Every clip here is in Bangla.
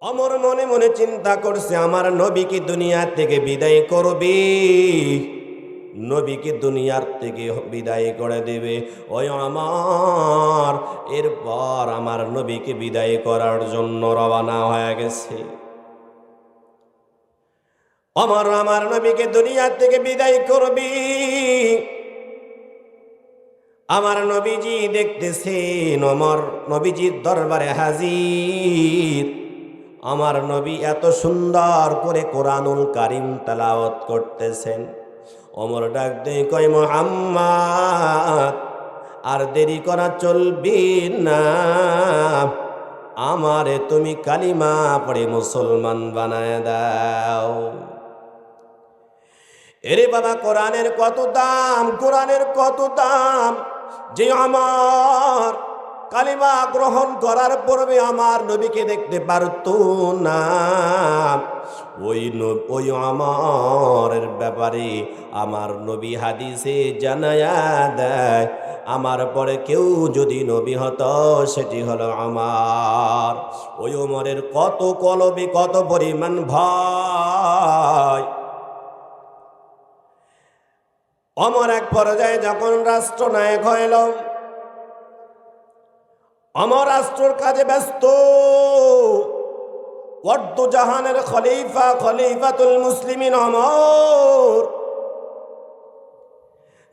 অমর মনে মনে চিন্তা করছে, আমার নবীকে দুনিয়া থেকে বিদায় করবে, নবীকে দুনিয়ার থেকে বিদায় করে দেবে। ওই আমার এরপর আমার নবীকে বিদায় করার জন্য রওনা হয়ে গেছে। আমার নবীকে দুনিয়া থেকে বিদায় করবি। আমার নবীজি দেখতেছেন, ওমর নবীজির দরবারে হাজির। আমার নবী এত সুন্দর করে কোরআনুল কারীম তেলাওয়াত করতেছেন। ওমর ডাক দিয়ে কয়, মুহাম্মদ আর দেরি করা চলবে না, আমারে তুমি কালিমা পড়ে মুসলমান বানায় দাও। এরে বাবা, কোরআনের কত দাম, কোরআনের কত দাম, যে আমার কালিমা গ্রহণ করার পূর্বে আমার নবীকে দেখতে পারতো না। ওই আমার ব্যাপারে আমার নবী হাদিসে জানায়া দেয়, আমার পরে কেউ যদি নবী হতো সেটি হলো আমার। ওই ওমরের কত কলবে কত পরিমাণ ভয়। ওমর এক পর্যায়ে যখন রাষ্ট্রনায়ক হইল, ওমর রাষ্ট্রের কাজে ব্যস্ত, ওয়ার্দ জাহানের খলিফা, খলিফাতুল মুসলিমিন ওমর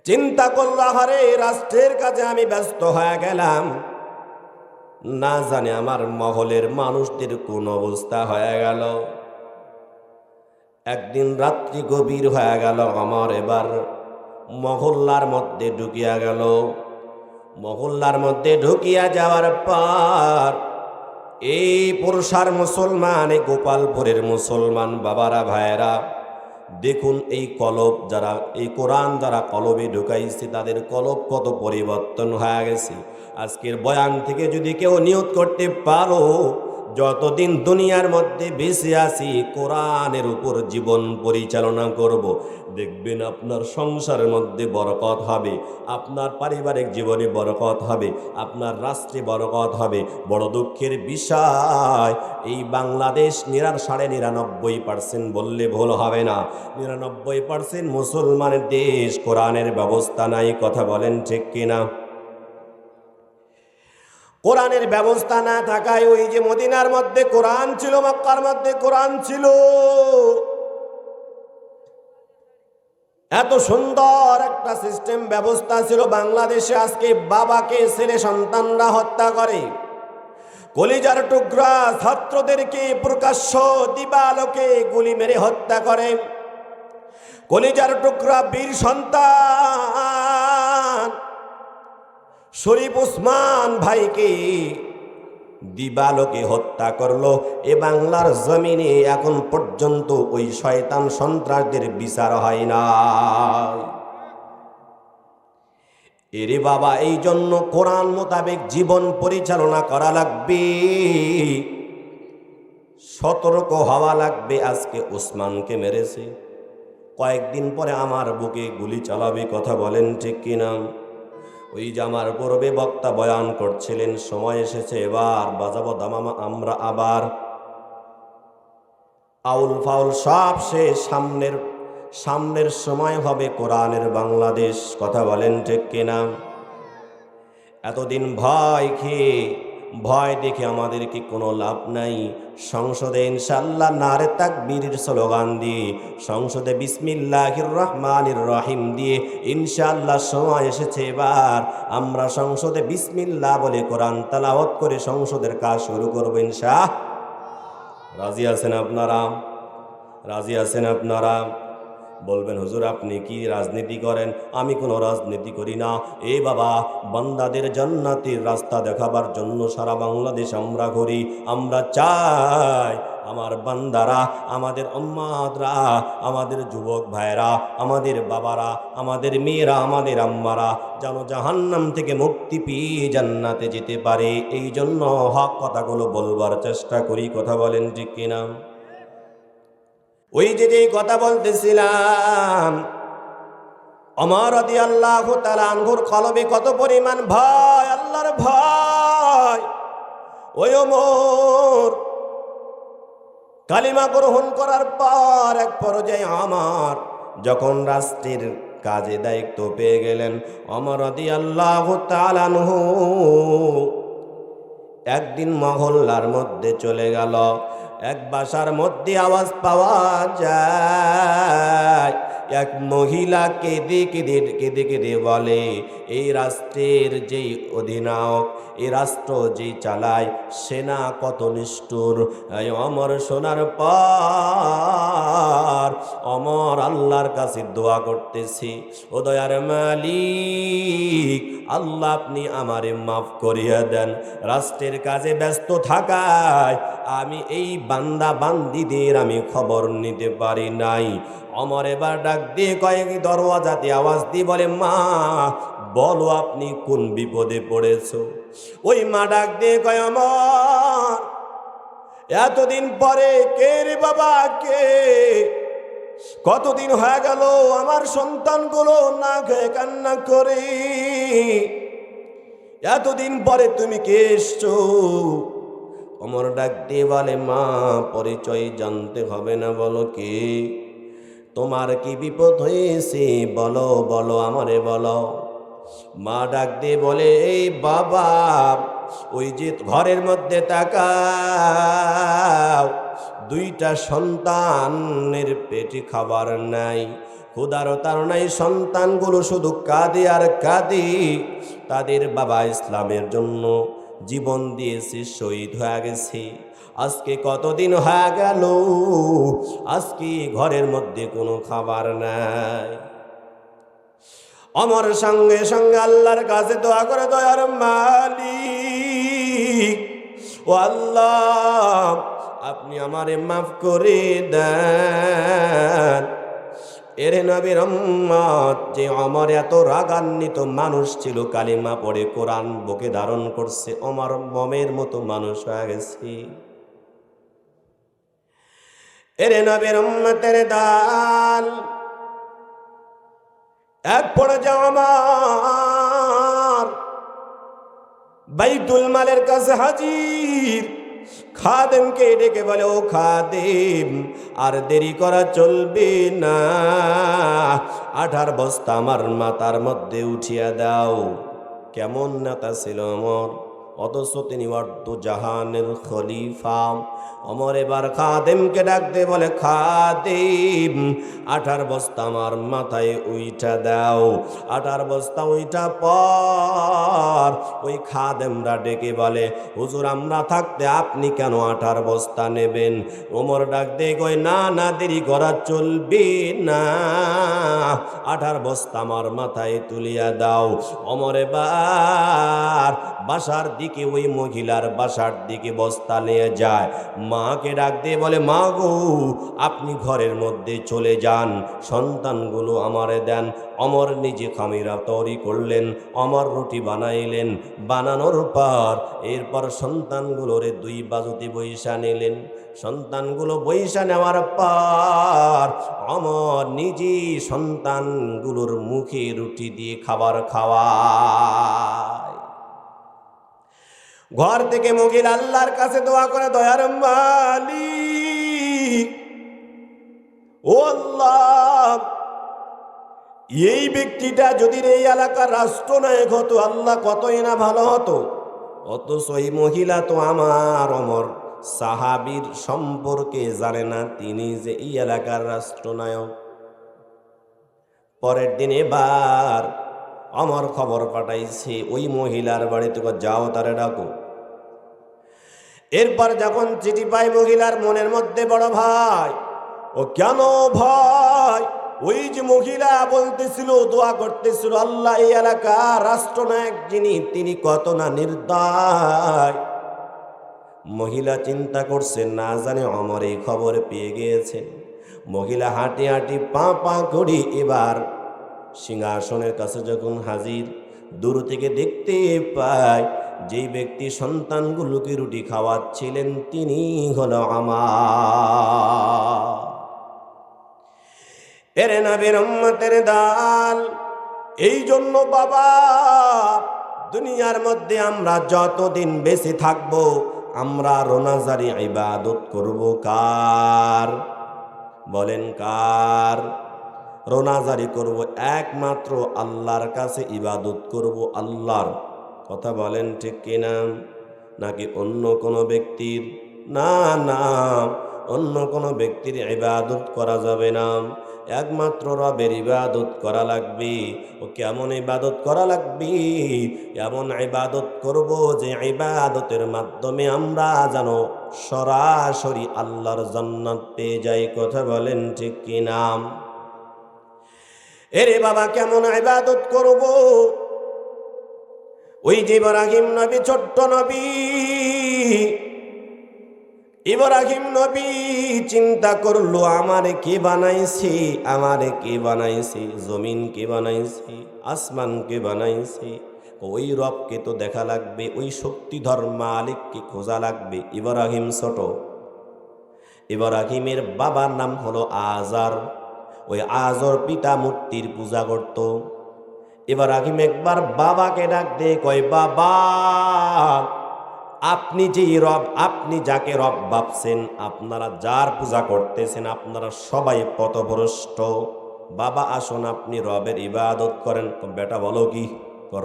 চিন্তা করল, আরে রাষ্ট্রের কাজে আমি ব্যস্ত হয়ে গেলাম, না জানি আমার মহলের মানুষদের কোন অবস্থা হয়ে গেল। একদিন রাত্রি গভীর হয়ে গেল, ওমর এবার মহল্লার মধ্যে ঢুকিয়া গেল। মহল্লার মধ্যে ঢুকিয়া যাওয়ার পর এই পুরুষার মুসলমান, এই গোপালপুরের মুসলমান বাবারা ভাইয়েরা, দেখুন এই কলব যারা, এই কোরআন যারা কলবে ঢুকাইছে তাদের কলব কত পরিবর্তন হয়ে গেছে। আজকের বয়ান থেকে যদি কেউ নিয়ত করতে পারো, যতদিন দুনিয়ার মধ্যে বেঁচে আছি কোরআনের উপর জীবন পরিচালনা করব, দেখবেন আপনার সংসারের মধ্যে বরকত হবে, আপনার পারিবারিক জীবনে বরকত হবে, আপনার রাষ্ট্রে বরকত হবে। বড় দুঃখের বিষয়, এই বাংলাদেশ 99% বললে ভুল হবে না, 99% মুসলমানের দেশ, কোরআনের ব্যবস্থা নাই। কথা বলেন ঠিক কিনা? কোরআনের ব্যবস্থা না থাকায়, ওই যে মদিনার মধ্যে কোরআন ছিল, মক্কার মধ্যে কোরআন ছিল, এত সুন্দর একটা সিস্টেম ব্যবস্থা ছিল, বাংলাদেশে আজকে বাবাকে ছেলে সন্তানরা হত্যা করে, কলিজার টুকরা ছাত্রদেরকে প্রকাশ্য দিবালোকে গুলি মেরে হত্যা করে, কলিজার টুকরা বীর সন্তান শরীফ ওসমান ভাইকে দিবালোকে হত্যা করলো। এ বাংলার জমিনে এখন পর্যন্ত ওই শয়তান সন্ত্রাসদের বিচার হয় না। এরে বাবা, এই জন্য কোরআন মোতাবেক জীবন পরিচালনা করা লাগবে, সতর্ক হওয়া লাগবে। আজকে ওসমানকে মেরেছে, কয়েকদিন পরে আমার বুকে গুলি চালাবে। কথা বলেন ঠিক কিনা? ওই যে আমার পূর্বে বক্তা বয়ান করছিলেন, সময় এসেছে এবার বাজাবো দামামা আমরা আবার। আউল ফাউল সব শেষ, সামনের সময় হবে কোরআনের বাংলাদেশ। কথা বলেন ঠিক কিনা? এতদিন ভয় খেয়ে, ভয় দেখে আমাদের কি কোনো লাভ নাই। সংসদে ইনশাআল্লাহ নারে তাকবীরের স্লোগান দিয়ে, সংসদে বিসমিল্লাহির রহমানির রহিম দিয়ে ইনশাআল্লাহ সময় এসেছে এবার আমরা সংসদে বিসমিল্লাহ বলে কোরআন তেলাওয়াত করে সংসদের কাজ শুরু করব ইনশাআল্লাহ। রাজি আছেন আপনারা? রাজি আছেন আপনারা? বলবেন হুজুর আপনি কি রাজনীতি করেন? আমি কোনো রাজনীতি করি না। এ বাবা, বান্দাদের জান্নাতের রাস্তা দেখাবার জন্য সারা বাংলাদেশ আমরা ঘুরি। আমরা চাই আমার বান্দারা, আমাদের উম্মাদরা, আমাদের যুবক ভাইরা, আমাদের বাবারা, আমাদের মেয়েরা, আমাদের আম্মারা যেন জাহান্নাম থেকে মুক্তি পেয়ে জান্নাতে যেতে পারে। এই জন্য হক কথাগুলো বলবার চেষ্টা করি। কথা বলেন ঠিক কিনা? ওই যে কথা বলতেছিলাম, ওমর রাদিয়াল্লাহু তাআলা আনহুর কলবে কত পরিমাণ ভয়, আল্লাহর ভয়। ওই ওমর কালিমা গ্রহণ করার পর এক পর্যায়ে আমার যখন রাষ্ট্রের কাজে দায়িত্ব পেয়ে গেলেন, ওমর রাদিয়াল্লাহু তাআলা আনহু একদিন মহল্লার মধ্যে চলে গেল। এক বাসার মধ্যে আওয়াজ পাওয়া যায়, এক মহিলা কেঁদে কেঁদে কেঁদে কেঁদে বলে, এই রাষ্ট্রের যেই অধিনায়ক, এই রাষ্ট্র যেই চালায়, সেনা কত নিষ্ঠুর। ওমর শোনার পর ওমর আল্লাহর কাছে দোয়া করতেছি, ও দয়ার মালিক, আল্লাহ আপনি আমারে মাফ করিয়া দেন। রাষ্ট্রের কাজে ব্যস্ত থাকায় আমি এই বান্দা বান্দিদের আমি খবর নিতে পারি নাই। ওমর এবার ডাক দিয়ে কয়েক দরওয়াজাতে আওয়াজ দিয়ে বলে, মা বলো আপনি কোন বিপদে পড়েছো। ওই মা ডাক দিয়ে কয়, ওমর এতদিন পরে কে রে বাবা, কে? কতদিন হয়ে গেল আমার সন্তানগুলো না খেয়ে কান্না করে, এতদিন পরে তুমি কে এসছো? ওমর ডাক দিয়ে বলে, মা পরিচয় জানতে হবে না, বলো কে? তোমার কি বিপদ হয়েছে বলো, বলো আমারে বলো। মা ডাক দিয়ে বলে, এই বাবা, ওই যে ঘরের মধ্যে তাকাও, দুইটা সন্তানের পেটে খাবার নাই, ক্ষুধারও তার নাই, সন্তানগুলো শুধু কাঁদে আর কাঁদে। তাদের বাবা ইসলামের জন্য জীবন দিয়েছে, শহীদ হয়ে গেছে। আজকে কতদিন হয়ে গেল, আজকে ঘরের মধ্যে কোনো খাবার নাই। ওমর সঙ্গে সঙ্গে আল্লাহর কাছে দোয়া করে, দয়ার মালিক, ও আল্লাহ আপনি আমারে মাফ করে দেন। এর নবীর উম্মত যে ওমর এত রাগান্বিত মানুষ ছিল, কালিমা পড়ে কোরআন বুকে ধারণ করছে, ওমর মমের মতো মানুষ হয়ে গেছে। এর নবীর উম্মতের দাল এক পর্যায়ে আমার বাইতুল মালের কাছে হাজির। খাদেমকে ডেকে বলে, ও খাদেম, আর দেরি করা চলবে না, 18 বস্তা আমার মাথার মধ্যে উঠিয়া দাও। কেমন নেতা ছিল ওমর, অথচ তিনি অর্ধ জাহানের খলিফা। ওমর এবার খাদেমকে ডাক দে বলে, খাদেম 18 বস্তা আমার মাথায় উইঠা দাও। 18 বস্তা উইঠা পর ওই খাদেমরা ডেকে বলে, হুজুর আমরা থাকতে আপনি কেন 18 বস্তা নেবেন? ওমর ডাক দে কই, না না, দেরি করা চলবে না, 18 বস্তা আমার মাথায় তুলিয়া দাও। ওমর এবার বাসার দিকে, ওই মহিলার বাসার দিকে বস্তা নিয়ে যায়। মাকে ডাক দিয়ে বলে, মা গো আপনি ঘরের মধ্যে চলে যান, সন্তানগুলো আমারে দেন। ওমর নিজে খামিরা তৈরি করলেন, ওমর রুটি বানাইলেন, বানানোর পর এরপর সন্তানগুলোরে 2 বাজুতে বৈশা নিলেন। সন্তানগুলো বৈশা নেওয়ার পর ওমর নিজে সন্তানগুলোর মুখে রুটি দিয়ে খাবার খাওয়ায়। ঘর থেকে মহিলা আল্লাহর কাছে দোয়া করে, দয়ার মালিক, ও আল্লাহ এই ব্যক্তিটা যদি এই এলাকার রাষ্ট্রনায়ক হতো, আল্লাহ কতই না ভালো হতো। অথচ এই মহিলা তো আমার ওমর সাহাবীর সম্পর্কে জানে না, তিনি যে এই এলাকার রাষ্ট্রনায়ক। পরের দিন এবার আমার খবর পাঠাইছে ওই মহিলার বাড়িতে, যাও তারে ডাকো। এরপর যখন চিঠি পাই মহিলার মনের মধ্যে বড় ভয়। ও কেন ভয়? ওই যে মহিলা বলতেছিল, দোয়া করতেছিল, আল্লাহ এই এলাকার রাষ্ট্রনায়ক যিনি, তিনি কত না নির্দয়। মহিলা চিন্তা করছে, না জানে ওমর এই খবর পেয়ে গিয়েছেন। মহিলা হাঁটি হাঁটি পা পা করি এবার সিংহাসনের কাছে যখন হাজির, দূর থেকে দেখতে পায় যেই ব্যক্তি সন্তানগুলোকে রুটি খাওয়াচ্ছিলেন তিনি হলো আমার। এরে নবীর উম্মতের দাল, এই জন্য বাবা দুনিয়ার মধ্যে আমরা যতদিন বেঁচে থাকবো আমরা রোনাজারি ইবাদত করব কার? বলেন কার? রোনাজারি করব একমাত্র আল্লাহর কাছে ইবাদত করব আল্লাহর। কথা বলেন ঠিক কিনা? নাকি অন্য কোনো ব্যক্তির? না না, অন্য কোনো ব্যক্তির ইবাদত করা যাবে না, একমাত্র রবের ইবাদত করা লাগবে। ও কেমন ইবাদত করা লাগবে? এমন ইবাদত করব যে ইবাদতের মাধ্যমে আমরা যেন সরাসরি আল্লাহর জান্নাত পেয়ে যাই। কথা বলেন ঠিক কিনা? এরে বাবা, কেমন ইবাদত করব? ওই যে ইব্রাহিম নবী, ছোট্ট নবী ইব্রাহিম নবী চিন্তা করলো, আমারে কে বানাইছে? আমারে কে বানাইছে? জমিন কে বানাইছে? আসমান কে বানাইছে? ওই রবকে তো দেখা লাগবে, ওই শক্তিধর মালিককে খোঁজা লাগবে। ইব্রাহিম ছোট, ইব্রাহিমের বাবার নাম হলো আজার। ওই আজর পিতা মূর্তির পূজা করত। ইব্রাহিম একবার বাবাকে ডাক দিয়ে কয়, বাবা, আপনি যে রব, আপনি যাকে রব ভাবছেন, আপনারা যার পূজা করতেছেন, আপনারা সবাই পথভ্রষ্ট। বাবা আসুন, আপনি রবের ইবাদত করেন। বেটা বলো কি?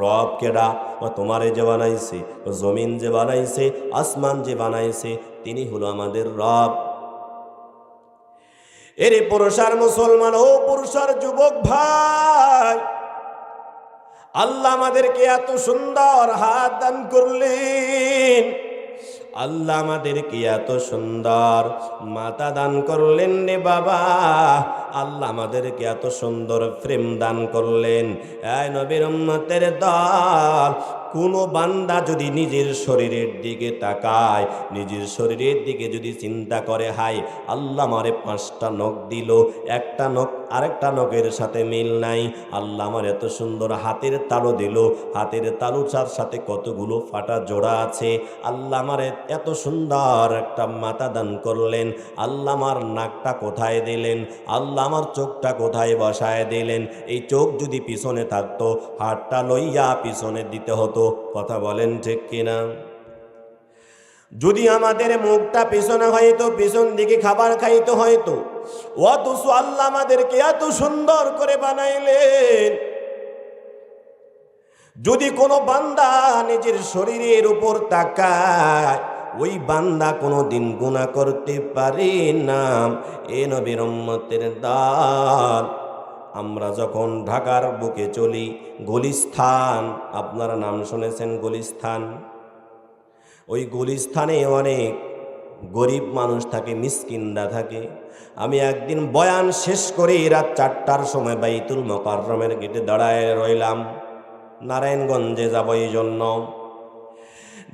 রব কেডা? তোমারে যে বানাইছে, জমিন যে বানাইছে, আসমান যে বানাইছে, তিনি হলো আমাদের রব। এরে পুরুষার মুসলমান, ও পুরুষার যুবক ভাই, আল্লাহ আমাদেরকে এত সুন্দর হাত দান করলেন, আল্লাহ আমাদেরকে এত সুন্দর মাথা দান করলেন রে বাবা, আল্লাহ আমাদেরকে এত সুন্দর প্রেম দান করলেন। এই নবীর উম্মতের দল, কোনো বান্দা যদি নিজের শরীরের দিকে তাকায়, নিজের শরীরের দিকে যদি চিন্তা করে, হায় আল্লাহ আমারে 5টা নখ দিল, একটা নখ আরেকটা নখের সাথে মিল নাই, আল্লাহ আমার এত সুন্দর হাতের তালু দিল, হাতের তালুটার সাথে কতগুলো ফাটা জোড়া আছে, আল্লাহ আমার এত সুন্দর একটা মাথা দান করলেন, আল্লাহ আমার নাকটা কোথায় দিলেন, আল্লাহ আমার চোখটা কোথায় বসায় দিলেন। এই চোখ যদি পিছনে থাকতো, হাতটা লইয়া পিছনে দিতে হতো। কথা বলেন ঠিক কিনা? যদি আমাদের মুখটা পিছনে হয়তো, পিছন দিকে খাবার খাইতে হয়তো, অথচ আল্লাহ আমাদেরকে এত সুন্দর করে বানাইলেন। যদি কোনো বান্দা নিজের শরীরের উপর তাকায়, ওই বান্দা কোনো দিন গুনাহ করতে পারে না। এ নবীর উম্মতের দল, আমরা যখন ঢাকার বুকে চলি, গুলিস্তান, আপনারা নাম শুনেছেন গুলিস্তান? ওই গুলিস্তানে অনেক গরিব মানুষ থাকে, মিসকিনরা থাকে। আমি একদিন বয়ান শেষ করে রাত 4টার সময় বাইতুল মোকাররমের গেটে দাঁড়ায় রইলাম, নারায়ণগঞ্জে যাব এই জন্য।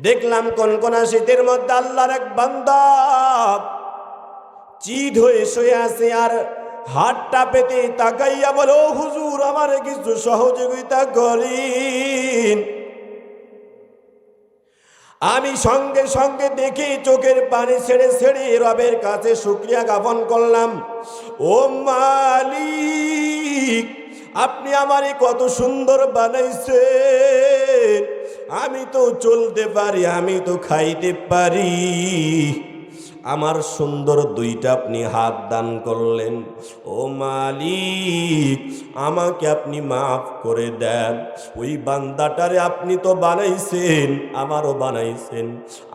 দেখলাম কনকনা শীতের মধ্যে আল্লাহর এক বান্দা চিৎ হয়ে শুয়ে আছে, আর হাতটা পেতে তাকাইয়া বলো, হুজুর আমারে কিছু সহযোগিতা করেন। আমি সঙ্গে সঙ্গে দেখি চোখের পানি ছেড়ে ছেড়ে রবের কাছে শুকরিয়া জ্ঞাপন করলাম, ও মালিক, আপনি আমারে কত সুন্দর বানাইছেন, আমি তো চলতে পারি, আমি তো খাইতে পারি, আমার সুন্দর 2টা আপনি হাত দান করলেন, ও মালিক আমাকে আপনি মাফ করে দেন। ওই বান্দাটারে আপনি তো বানাইছেন, আমারও বানাইছেন,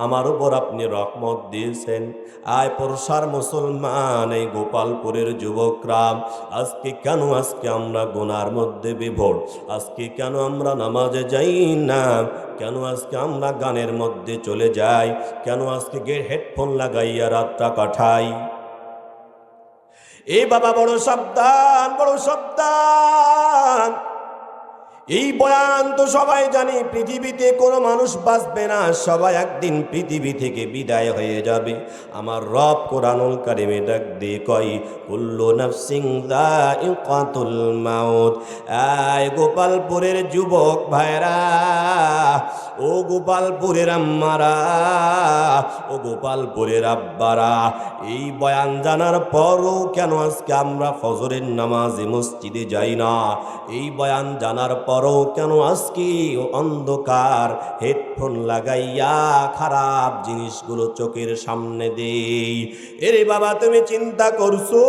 আমার উপর আপনি রহমত দিয়েছেন। আয় পরশার মুসলমান, এই গোপালপুরের যুবকরা, আজকে কেন আমরা গুনার মধ্যে বিভোর? আজকে কেন আমরা নামাজে যাই না? কেন আজকে আমরা গানের মধ্যে চলে যাই? কেন আজকে হেডফোন লাগাইয়া রাতটা কাটাই? এ বাবা, বড় সাবধান, বড় সাবধান। এই বয়ান তো সবাই জানি, পৃথিবীতে কোনো মানুষ বাঁচবে না, সবাই একদিন পৃথিবী থেকে বিদায় হয়ে যাবে। আমার রব কোরআনুল কারিমে ডাক দিয়ে কয়, কুল্লু নাফসিন যায়িকাতুল মাউত। আয় গোপালপুরের যুবক ভাইরা, ও গোপালপুরের আম্মারা, ও গোপালপুরের আব্বারা, এই বয়ান জানার পরও কেন আজকে আমরা ফজরের নামাজে মসজিদে যাই না? এই বয়ান জানার পরও কেন আজকে অন্ধকার হেডফোন হেডফোন লাগাইয়া খারাপ জিনিসগুলো চোখের সামনে দেই। এরে বাবা, তুমি চিন্তা করছো,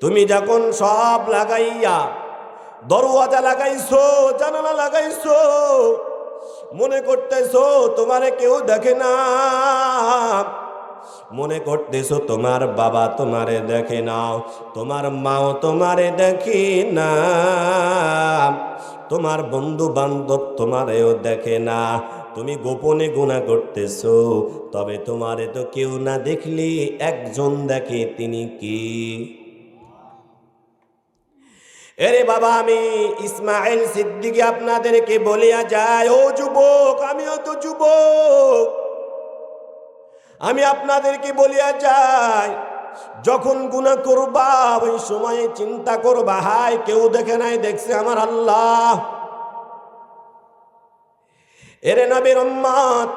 তুমি যখন সব লাগাইয়া দরওয়াজা লাগাইছো, জানালা লাগাইছো, মনে করতেছো তোমারে কেউ দেখে না, মনে করতেছো তোমার বাবা তোমারে দেখে না, তোমার মাও তোমারে দেখে না, তোমার বন্ধু বান্ধব তোমারেও দেখে না, তুমি গোপনে গুনাহ করতেছো। তবে তোমারে তো কেউ না দেখলে একজন দেখে, তিনি কি? এরে বাবা, আমি ইসমাইল সিদ্দিকী আপনাদেরকে বলিয়া যায়, ও যুবক, আমিও তো যুবক, আমি আপনাদেরকে বলিয়া যাই, যখন গুনাহ করবা ওই সময়ে চিন্তা করবা, হায় কেউ দেখে নাই, দেখছে আমার আল্লাহ। এরে নবীর উম্মত,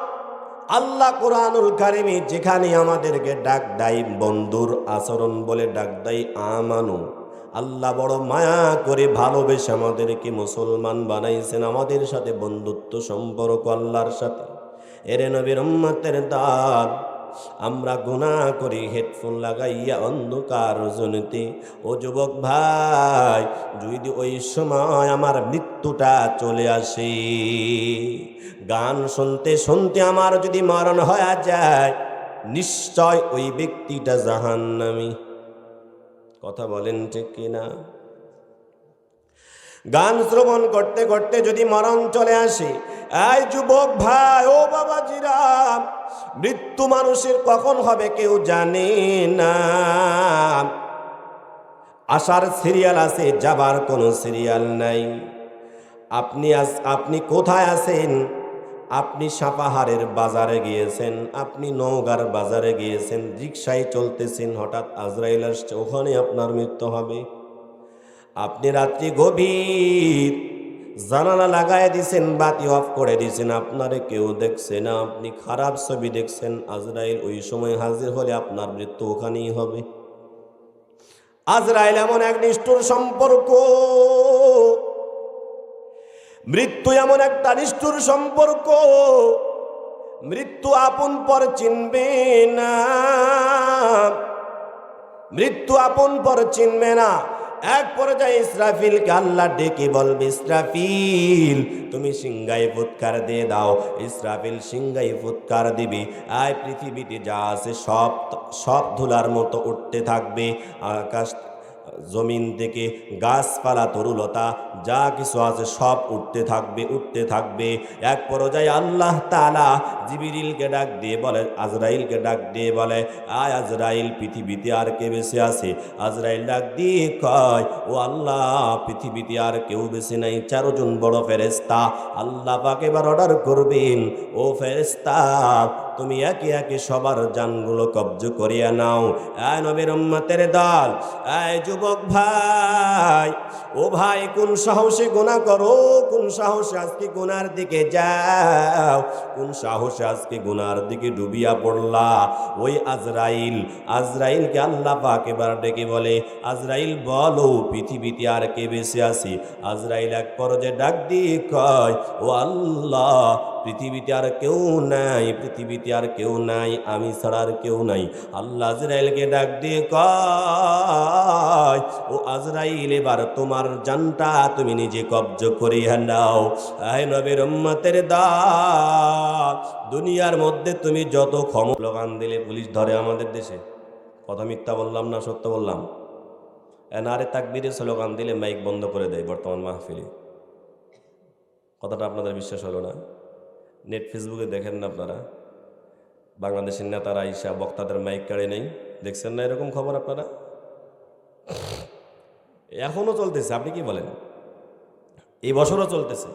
আল্লাহ কোরআনুল কারিমে যেখানে আমাদেরকে ডাক দেয় বন্ধুর আচরণ বলে ডাক দেয় আমানু, আল্লাহ বড় মায়া করে ভালোবেসে আমাদেরকে মুসলমান বানাইছেন, আমাদের সাথে বন্ধুত্ব সম্পর্ক আল্লাহর সাথে। এরে নবীর উম্মতের দল, আমরা গুনাহ করি হেডফোন লাগাইয়া অন্ধকার রজনীতে। ও যুবক ভাই, যদি ওই সময় আমার মৃত্যুটা চলে আসে, গান শুনতে শুনতে আমার যদি মরণ হয়ে যায়, নিশ্চয় ওই ব্যক্তিটা জাহান্নামী। কথা বলেন ঠিক কিনা? গান শ্রবণ করতে করতে যদি মরণ চলে আসে, এই যুবক ভাই, ও বাবাজিরা, মৃত্যু মানুষের কখন হবে কেউ জানে না। আসার সিরিয়াল আছে, যাবার কোনো সিরিয়াল নাই। আপনি কোথায় আছেন? আপনি সাপাহারের বাজারে গিয়েছেন, আপনি নওগাঁর বাজারে গিয়েছেন, রিকশায় চলতেছেন, হঠাৎ আজরাইল আসছে, ওখানে আপনার মৃত্যু হবে। আপনি রাত্রি গভীর, জানালা লাগায় দিছেন, বাতি অফ করে দিছেন, আপনারে কেউ দেখছে না, আপনি খারাপ ছবি দেখছেন, আজরাইল ওই সময় হাজির হলে আপনার মৃত্যু ওখানেই হবে। আজরাইল এমন এক নিষ্ঠুর সম্পর্ক, মৃত্যু এমন একটা নিষ্ঠুর সম্পর্ক, মৃত্যু আপন পর চিনবে না, মৃত্যু আপন পর চিনবে না। এক পর্যায়ে ইসরাফিলকে আল্লাহ ডেকে বলবে, ইসরাফিল তুমি সিংহায় ফুৎকার দিয়ে দাও। ইসরাফিল সিংহায় ফুৎকার দিবে, আয় পৃথিবীতে যা আছে সব ধুলার মতো উঠতে থাকবে, আকাশ জমিন থেকে গাছপালা তরুলতা যা কিছু আছে সব উঠতে থাকবে, উঠতে থাকবে। এক পর্যায়ে আল্লাহ তাআলা জিবরিলকে ডাক দিয়ে বলে, আজরাইলকে ডাক দিয়ে বলে, আয় আজরাইল, পৃথিবীতে আর কে বেঁচে আছে? আজরাইল ডাক দিয়ে কয়, ও আল্লাহ, পৃথিবীতে আর কেউ বেঁচে নাই, 4 জন বড় ফেরেশতা। আল্লাহ পাক এবার অর্ডার করবেন, ও ফেরেশতা, তুমি একে একে সবার জানগুলো কব্জ করিয়া নাও। আয় নবীর উম্মতের দল, আয় যুবক ভাই, ও ভাই, কোন সাহসে গুনাহ করো? কোন সাহসে আজকে গুনার দিকে যাও? কোন সাহসে আজকে গুনার দিকে ডুবিয়া পড়লা? ওই আজরাইলকে আল্লাহ পাক এবার ডেকে বলে, আজরাইল বলো, পৃথিবীতে আর কে বেঁচে আছে? আজরাইল এক পর্যায়ে ডাক দিয়ে কয়, ও আল্লাহ, পৃথিবীতে আর কেউ নাই, পৃথিবীতে আর কেউ নাই, আমি ছাড়া আর কেউ নাই। আল্লাহ আজরাইলকে ডাক দিয়ে কয়, ও আজরাইল, এবার তোমার জানটা তুমি নিজে কব্জ করিয়া নাও। আয় নবীর উম্মতের দল, দুনিয়ার মধ্যে তুমি যত ক্ষমতা স্লোগান দিলে পুলিশ ধরে আমাদের দেশে, কথা মিথ্যা বললাম না সত্য বললাম? নারে তাকবীরের স্লোগান দিলে মাইক বন্ধ করে দেয় বর্তমান মাহফিলে। কথাটা আপনাদের বিশ্বাস হলো না? নেট ফেসবুকে দেখেন না আপনারা, বাংলাদেশের নেতারা আইসা বক্তাদের মাইক কাড়ে নেই, দেখছেন না এরকম খবর আপনারা? এখনো চলতেছে, আপনি কি বলেন? এই বছরও চলতেছে।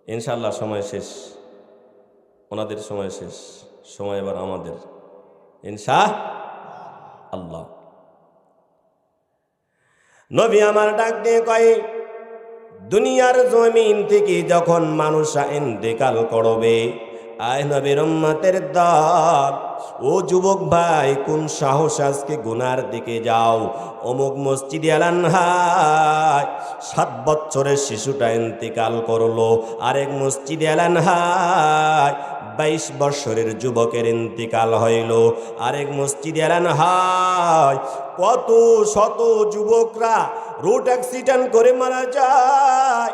ইনশাআল্লাহ সময় শেষ, ওনাদের সময় শেষ, সময় এবার আমাদের, ইনশাআল্লাহ। নবী আমার ডাক দিয়ে কয়, দুনিয়ার জমিন থেকে যখন মানুষ ইন্তেকাল করবে, আয় নবীর উম্মতের দল, ও যুবক ভাই, কোন সাহস আজকে গুনার দিকে যাও? অমুক মসজিদে এলানহায় 7 বছরের শিশুটা ইন্তেকাল করলো, আরেক মসজিদে এলানহায় 22 বছরের যুবকের ইন্তেকাল হইল, আরেক মসজিদে এলানহায় কত শত যুবকরা রোড অ্যাক্সিডেন্ট করে মারা যায়,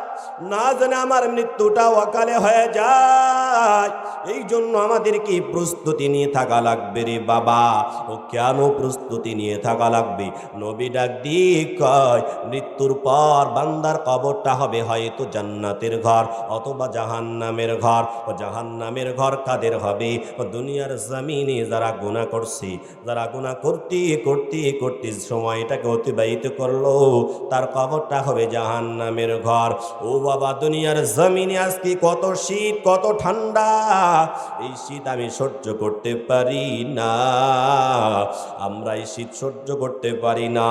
না জানে আমার মৃত্যুটা অকালে হয়ে যায়। এই জন্য আমাদেরকে প্রস্তুতি নিয়ে থাকা লাগবে রে বাবা। ও কেন প্রস্তুতি নিয়ে থাকা লাগবে? নবী ডাক দিয়ে কয়, মৃত্যুর পর বান্দার কবরটা হবে হয়তো জান্নাতের ঘর অথবা জাহান্নামের ঘর। ও জাহান্নামের ঘর কাদের হবে? ও দুনিয়ার জমিনে যারা গুনাহ করছে, যারা গুনাহ করতে করতে করতে সময়টাকে অতিবাহিত করলো, তার কবরটা হবে জাহান্নামের ঘর। ও বাবা, দুনিয়ার জমিনে আজকে কত শীত, কত ঠান্ডা, এই শীত আমি সহ্য করতে পারি না। আমরা এই শীত সহ্য করতে পারি না,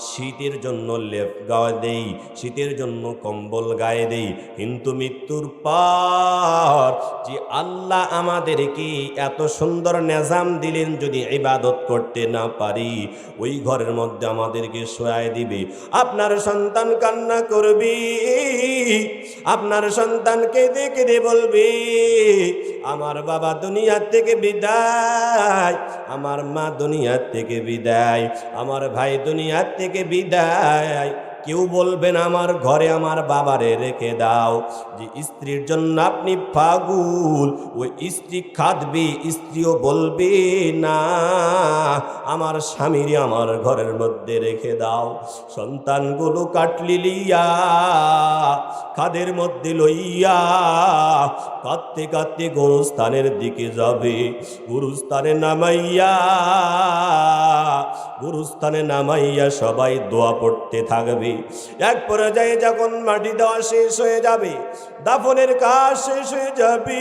শীতের জন্য লেপ গায়ে দেই, শীতের জন্য কম্বল গায়ে দেই, কিন্তু মৃত্যুর পর যে আল্লাহ আমাদেরকে এত সুন্দর নিজাম দিলেন, যদি ইবাদত করতে না পারি, ওই ঘরের মধ্যে আমাদেরকে শোয়ায় দিবে। আপনার সন্তান কান্না করবে, আপনার সন্তানকে দেখে দে বলবে, আমার বাবা দুনিয়া থেকে বিদায়, আমার মা দুনিয়া থেকে বিদায়, আমার ভাই দুনিয়া থেকে বিদায়। কেউ বলবেন আমার ঘরে আমার বাবারে রেখে দাও। যে স্ত্রীর জন্য আপনি পাগল, ওই স্ত্রী খাদবে, স্ত্রীও বলবে না আমার স্বামীরে আমার ঘরের মধ্যে রেখে দাও। সন্তানগুলো কাটলি লিয়া খাদের মধ্যে লইয়া কাঁদতে কাঁদতে গোরস্থানের দিকে যাবে। গোরস্থানে নামাইয়া সবাই দোয়া পড়তে থাকবে। এক পর্যায়ে যখন মাটি দেওয়া শেষ হয়ে যাবে, দাফনের কাজ শেষ হয়ে যাবে,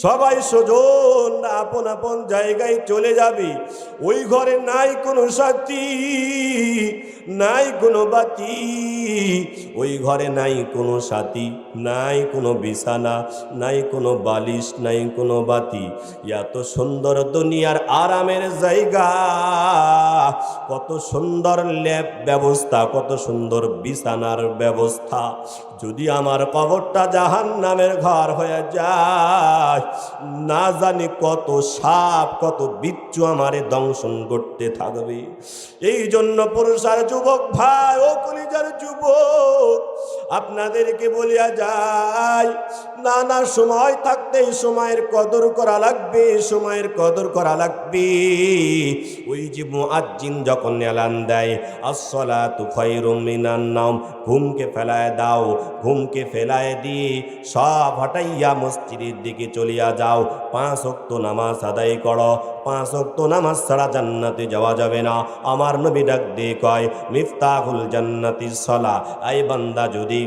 সবাই স্বজন আপন আপন জায়গায় চলে যাবে। ওই ঘরে নাই কোনো সাথী, নাই কোনো বাতি, ওই ঘরে নাই কোনো সাথী, নাই কোনো বিছানা, নাই কোনো বালিশ, নাই কোনো বাতি। এত সুন্দর দুনিয়ার আরামের জায়গা, কত সুন্দর ল্যাব ব্যবস্থা, কত সুন্দর বিছানার ব্যবস্থা, যদি আমার কবরটা জাহান্নামের ঘর হয়ে যায়, না জানি কত সাপ, কত বিচ্ছু আমারে দংশন করতে থাকবে। এই জন্য পুরুষ আর যুবক ভাই, ও কলিজার যুবক, আপনাদেরকে বলিয়া যায়, নানা সময় থাকতে সময়ের কদর করা লাগবে, সময়ের কদর করা লাগবে। ওই যে মুয়াজ্জিন যখন এলান দেয়, আসসালাতু খায়রুম মিনান নাওম, ঘুমকে ফেলায় দাও, ঘুমকে ফেলায় দিয়ে সব হটাইয়া মসজিদের দিকে চলিয়া যাও, 5 ওয়াক্ত নামাজ আদায় করো। 5 ওয়াক্ত নামাজ ছাড়া জান্নাতে যাওয়া যাবে না। আমার নবী ডাক দিয়ে কয়, মিফতাহুল জান্নাতিস সালাহ। এই বান্দা, যদি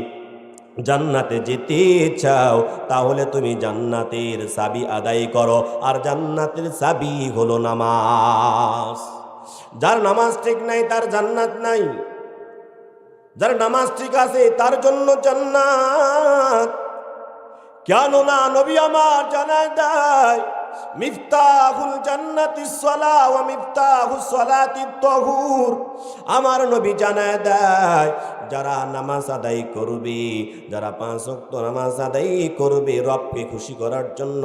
জান্নাতে যেতে চাও তাহলে তুমি জান্নাতের চাবি আদায় করো, আর জান্নাতের চাবি হলো নামাজ। যার নামাজ ঠিক নাই তার জান্নাত নাই, যার নামাজ ঠিক আছে তার জন্য জান্নাত। কেন না নবী আমার জানায় দেয়, মিফতাহুল জান্নাতিস সালাহ ওয়া মিফতাহুস সালাতিত তাহুর। আমার নবী জানায় দেয়, যারা নামাজ আদায় করবে, যারা 5 ওয়াক্ত নামাজ আদায় করবে রবকে খুশি করার জন্য,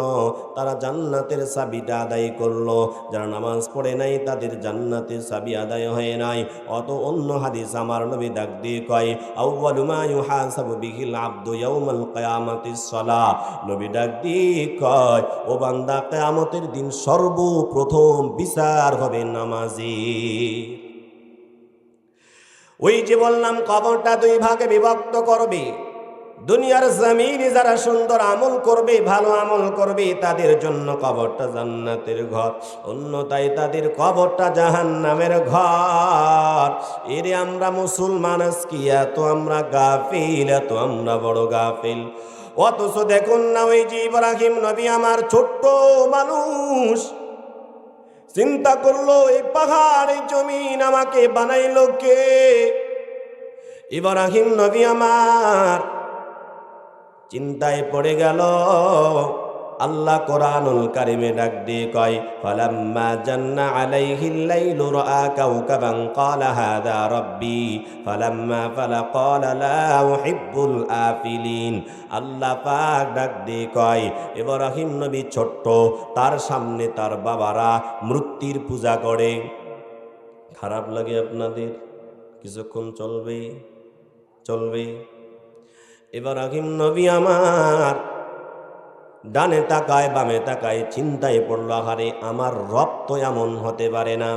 তারা জান্নাতের চাবিটা আদায় করলো। যারা নামাজ পড়ে নাই তাদের জান্নাতের চাবি আদায় হয় নাই। অত অন্য হাদিস আমার নবী ডাক দিয়ে কয়, আউয়ালু মা ইউহাসাবু বিহিল আবদু ইয়াউমাল কিয়ামাতিস সালাহ। নবী ডাক দিয়ে কয়, ও বান্দা, কিয়ামতের দিন সর্বপ্রথম বিচার হবে নামাজের। ওই যে বললাম কবরটা 2 ভাগে বিভক্ত করবে। দুনিয়ার জমিনে যারা সুন্দর আমল করবে, ভালো আমল করবে, তাদের জন্য কবরটা জান্নাতের ঘর, অন্যথায় তাদের কবরটা জাহান্নামের ঘর। এরে আমরা মুসলমান আজকে এত আমরা গাফিল, এত আমরা বড় গাফিল। অথচ দেখুন না, ওই যে ইব্রাহিম নবী আমার ছোট্ট মানুষ, চিন্তা করলো এই পাহাড় এই জমিন আমাকে বানাইলো কে? ইব্রাহিম নবী আমার চিন্তায় পড়ে গেল। আল্লাহ কোরআনুল কারিমে ডাক দিয়ে কয়, ফালাম্মা জান্না আলাইহিল লাইলু রাআ কাওকাবান ক্বালা হাযা রাব্বি ফালাম্মা ফালা ক্বালা লা উহিব্বুল আফিলিন। আল্লাহ পাক ডাক দিয়ে কয়, ইব্রাহিম নবী ছোট্ট, তার সামনে তার বাবারা মূর্তির পূজা করে। খারাপ লাগে আপনাদের? কিছুক্ষণ চলবে। ইব্রাহিম নবী আমার ডানে তাকায় বামে তাকায়, চিন্তায় পড়ল, হারে আমার রব তো এমন হতে পারে না,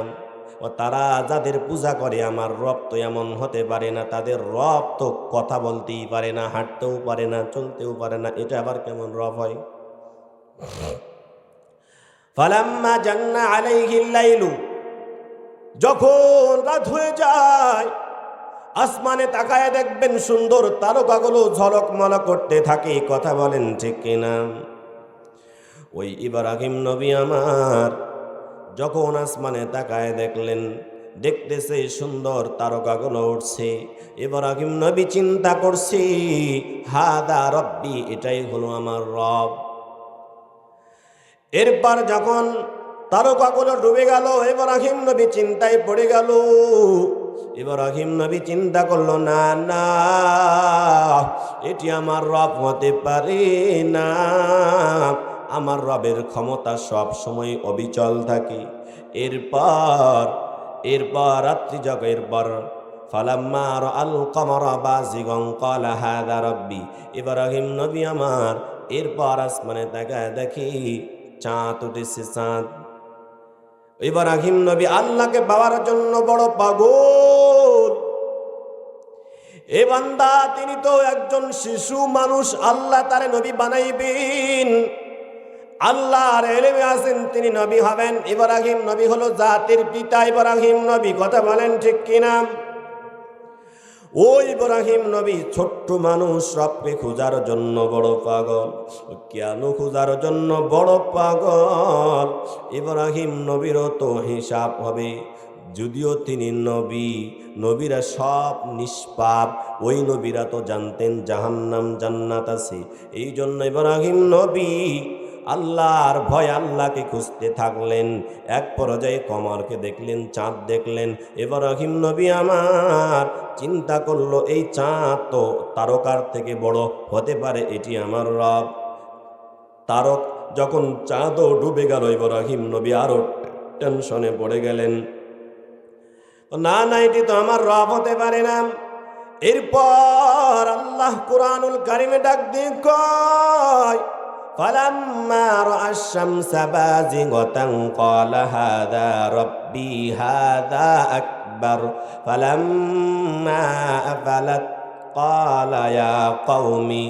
ও তারা যাদের পূজা করে আমার রব তো এমন হতে পারে না, তাদের রব তো কথা বলতেই পারে না, হাঁটতেও পারে না, চলতেও পারে না, এটা আবার কেমন রব হয়? ফালাম্মা জান্না আলাইহিল লাইলু, যখন রাত হয়ে যায় আসমানে তাকায় দেখবেন সুন্দর তারকাগুলো ঝলকমলক করতে থাকে। কথা বলেন ঠিক কিনা? ওই ইব্রাহিম নবী আমার যখন আসমানে তাকায় দেখতেছে সুন্দর তারকাগুলো উঠছে, ইব্রাহিম নবী চিন্তা করছে, হাদা রব্বি, এটাই হলো আমার রব। এরপর যখন তারকাগুলো ডুবে গেল, ইব্রাহিম নবী চিন্তায় পড়ে গেল। ইব্রাহিম নবী চিন্তা করলো, না না, এটি আমার রব হতে পারে না, আমার রবের ক্ষমতা সব সময় অবিচল থাকে। এরপর রাত্রি জগের পর ফালাম্মা রাআল কমরা বাজিগান ক্বালা হাযা রাব্বি, ইব্রাহিম নবী আমার এরপর আসমানে তাকায় দেখি চাঁদ উঠেছে। চাঁদ, ইব্রাহিম নবী আল্লাহকে পাওয়ার জন্য বড় পাগল। এ বান্দা, তিনি তো একজন শিশু মানুষ, আল্লাহ তারে নবী বানাইবেন, আল্লাহর ইলমে আছেন তিনি নবী হবেন। ইব্রাহিম নবী হলো জাতির পিতা ইব্রাহিম নবী। কথা বলেন ঠিক কিনা? ওই ইব্রাহিম নবী ছোট্ট মানুষ, রবকে খোঁজার জন্য বড় পাগল। কেন খোঁজার জন্য বড় পাগল? ইব্রাহিম নবীরও তো হিসাব হবে, যদিও তিনি নবী, নবীরা সব নিষ্পাপ, ওই নবীরা তো জানতেন জাহান্নাম জান্নাত আছে। এই জন্য ইব্রাহিম নবী আল্লাহর ভয় আল্লাহকে খুঁজতে থাকলেন। এক পর্যায়ে কমরকে দেখলেন, চাঁদ দেখলেন। ইব্রাহিম নবী আমার চিন্তা করলো, এই চাঁদ তো তারকার থেকে বড় হতে পারে, এটি আমার রব। তারক যখন চাঁদও ডুবে গেল, ইব্রাহিম নবী আরো টেনশনে পড়ে গেলেন, না না, এটি তো আমার রব হতে পারে না। এরপর আল্লাহ কুরআনুল কারিমে ডাক দিয়ে কয়, ফালাম্মা রাআ শামসা বাযিগাতান ক্বালা হাযা রাব্বি হাযা আকবার ফালাম্মা আফালাত ক্বালা ইয়া কওমি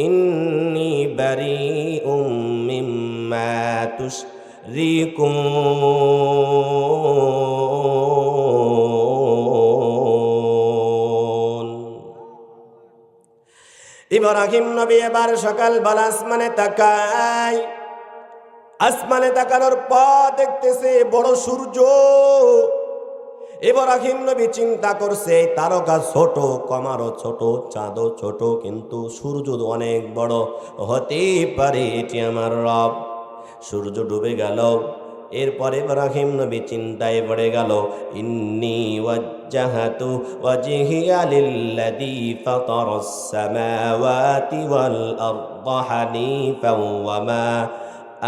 ইন্নী বারীউম মিম্মা তুশরিকুন। ইব্রাহিম নবী এবার সকালবেলা আসমানে তাকায়, আসমানে তাকানোর পর দেখতেছে বড় সূর্য। ইব্রাহিম নবী চিন্তা করছে, তারকা ছোট, কমারও ছোট, চাঁদও ছোট, কিন্তু সূর্য অনেক বড়, হতে পারে এটি আমার রব। সূর্য ডুবে গেল। এরপরে ইব্রাহিম নবী চিন্তায় পড়ে গেল, ইন্নী ওয়াজ্জাহাতু ওয়াজহিয়া লিল্লাযী ফাতারাস সামাওয়াতি ওয়াল আরদা হানিফাও ওয়া মা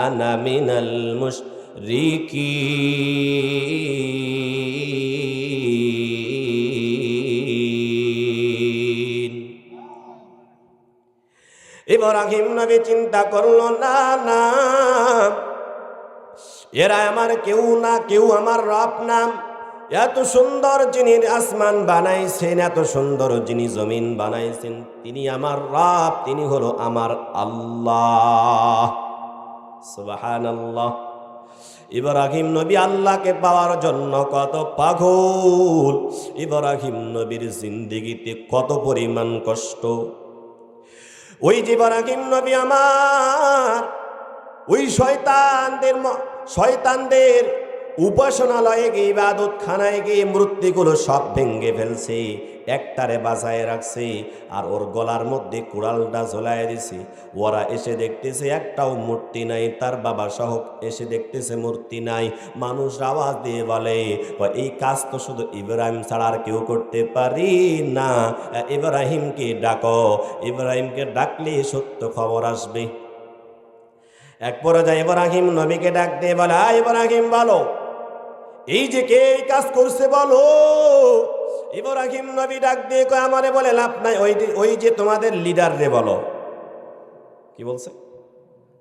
আনা মিনাল মুশরিকিন। ইব্রাহিম নবী চিন্তা করলো, না না, এরা আমার কেউ না, কেউ আমার রব না। এত সুন্দর যিনি আসমান বানাইছেন, এত সুন্দর যিনি জমিন বানাইছেন, তিনি আমার রব, তিনি হলো আমার আল্লাহ। সুবহানাল্লাহ। ইব্রাহিম নবী আল্লাহকে পাওয়ার জন্য কত পাগল, ইব্রাহিম নবীর জিন্দেগিতে কত পরিমাণ কষ্ট। ওই যে ইব্রাহিম নবী আমার ওই শয়তানদের উপাসনালয়ে গিয়ে ইবাদত খানায় গিয়ে মূর্তিগুলো সব ভেঙে ফেলছে, একটারে বাঁচায় রাখছে, আর ওর গলার মধ্যে কুড়ালটা ঝোলায় দিছে। ওরা এসে দেখতেছে একটাও মূর্তি নাই, তার বাবা সহ এসে দেখতেছে মূর্তি নাই। মানুষ আওয়াজ দিয়ে বলে, এই কাজ তো শুধু ইব্রাহিম ছাড়া আর কেউ করতে পারি না, ইব্রাহিমকে ডাকো, ইব্রাহিমকে ডাকলে সত্য খবর আসবে। এক পর্যায়ে ইব্রাহিম নবীকে ডাক দিয়ে বলে, ইব্রাহিম বলো, এই যে কে এই কাজ করছে বলো। ইব্রাহিম নবী ডাক দিয়ে কয়, আমারে বলে লাভ নাই, ওই যে তোমাদের লিডার রে বলো। কি বলছে?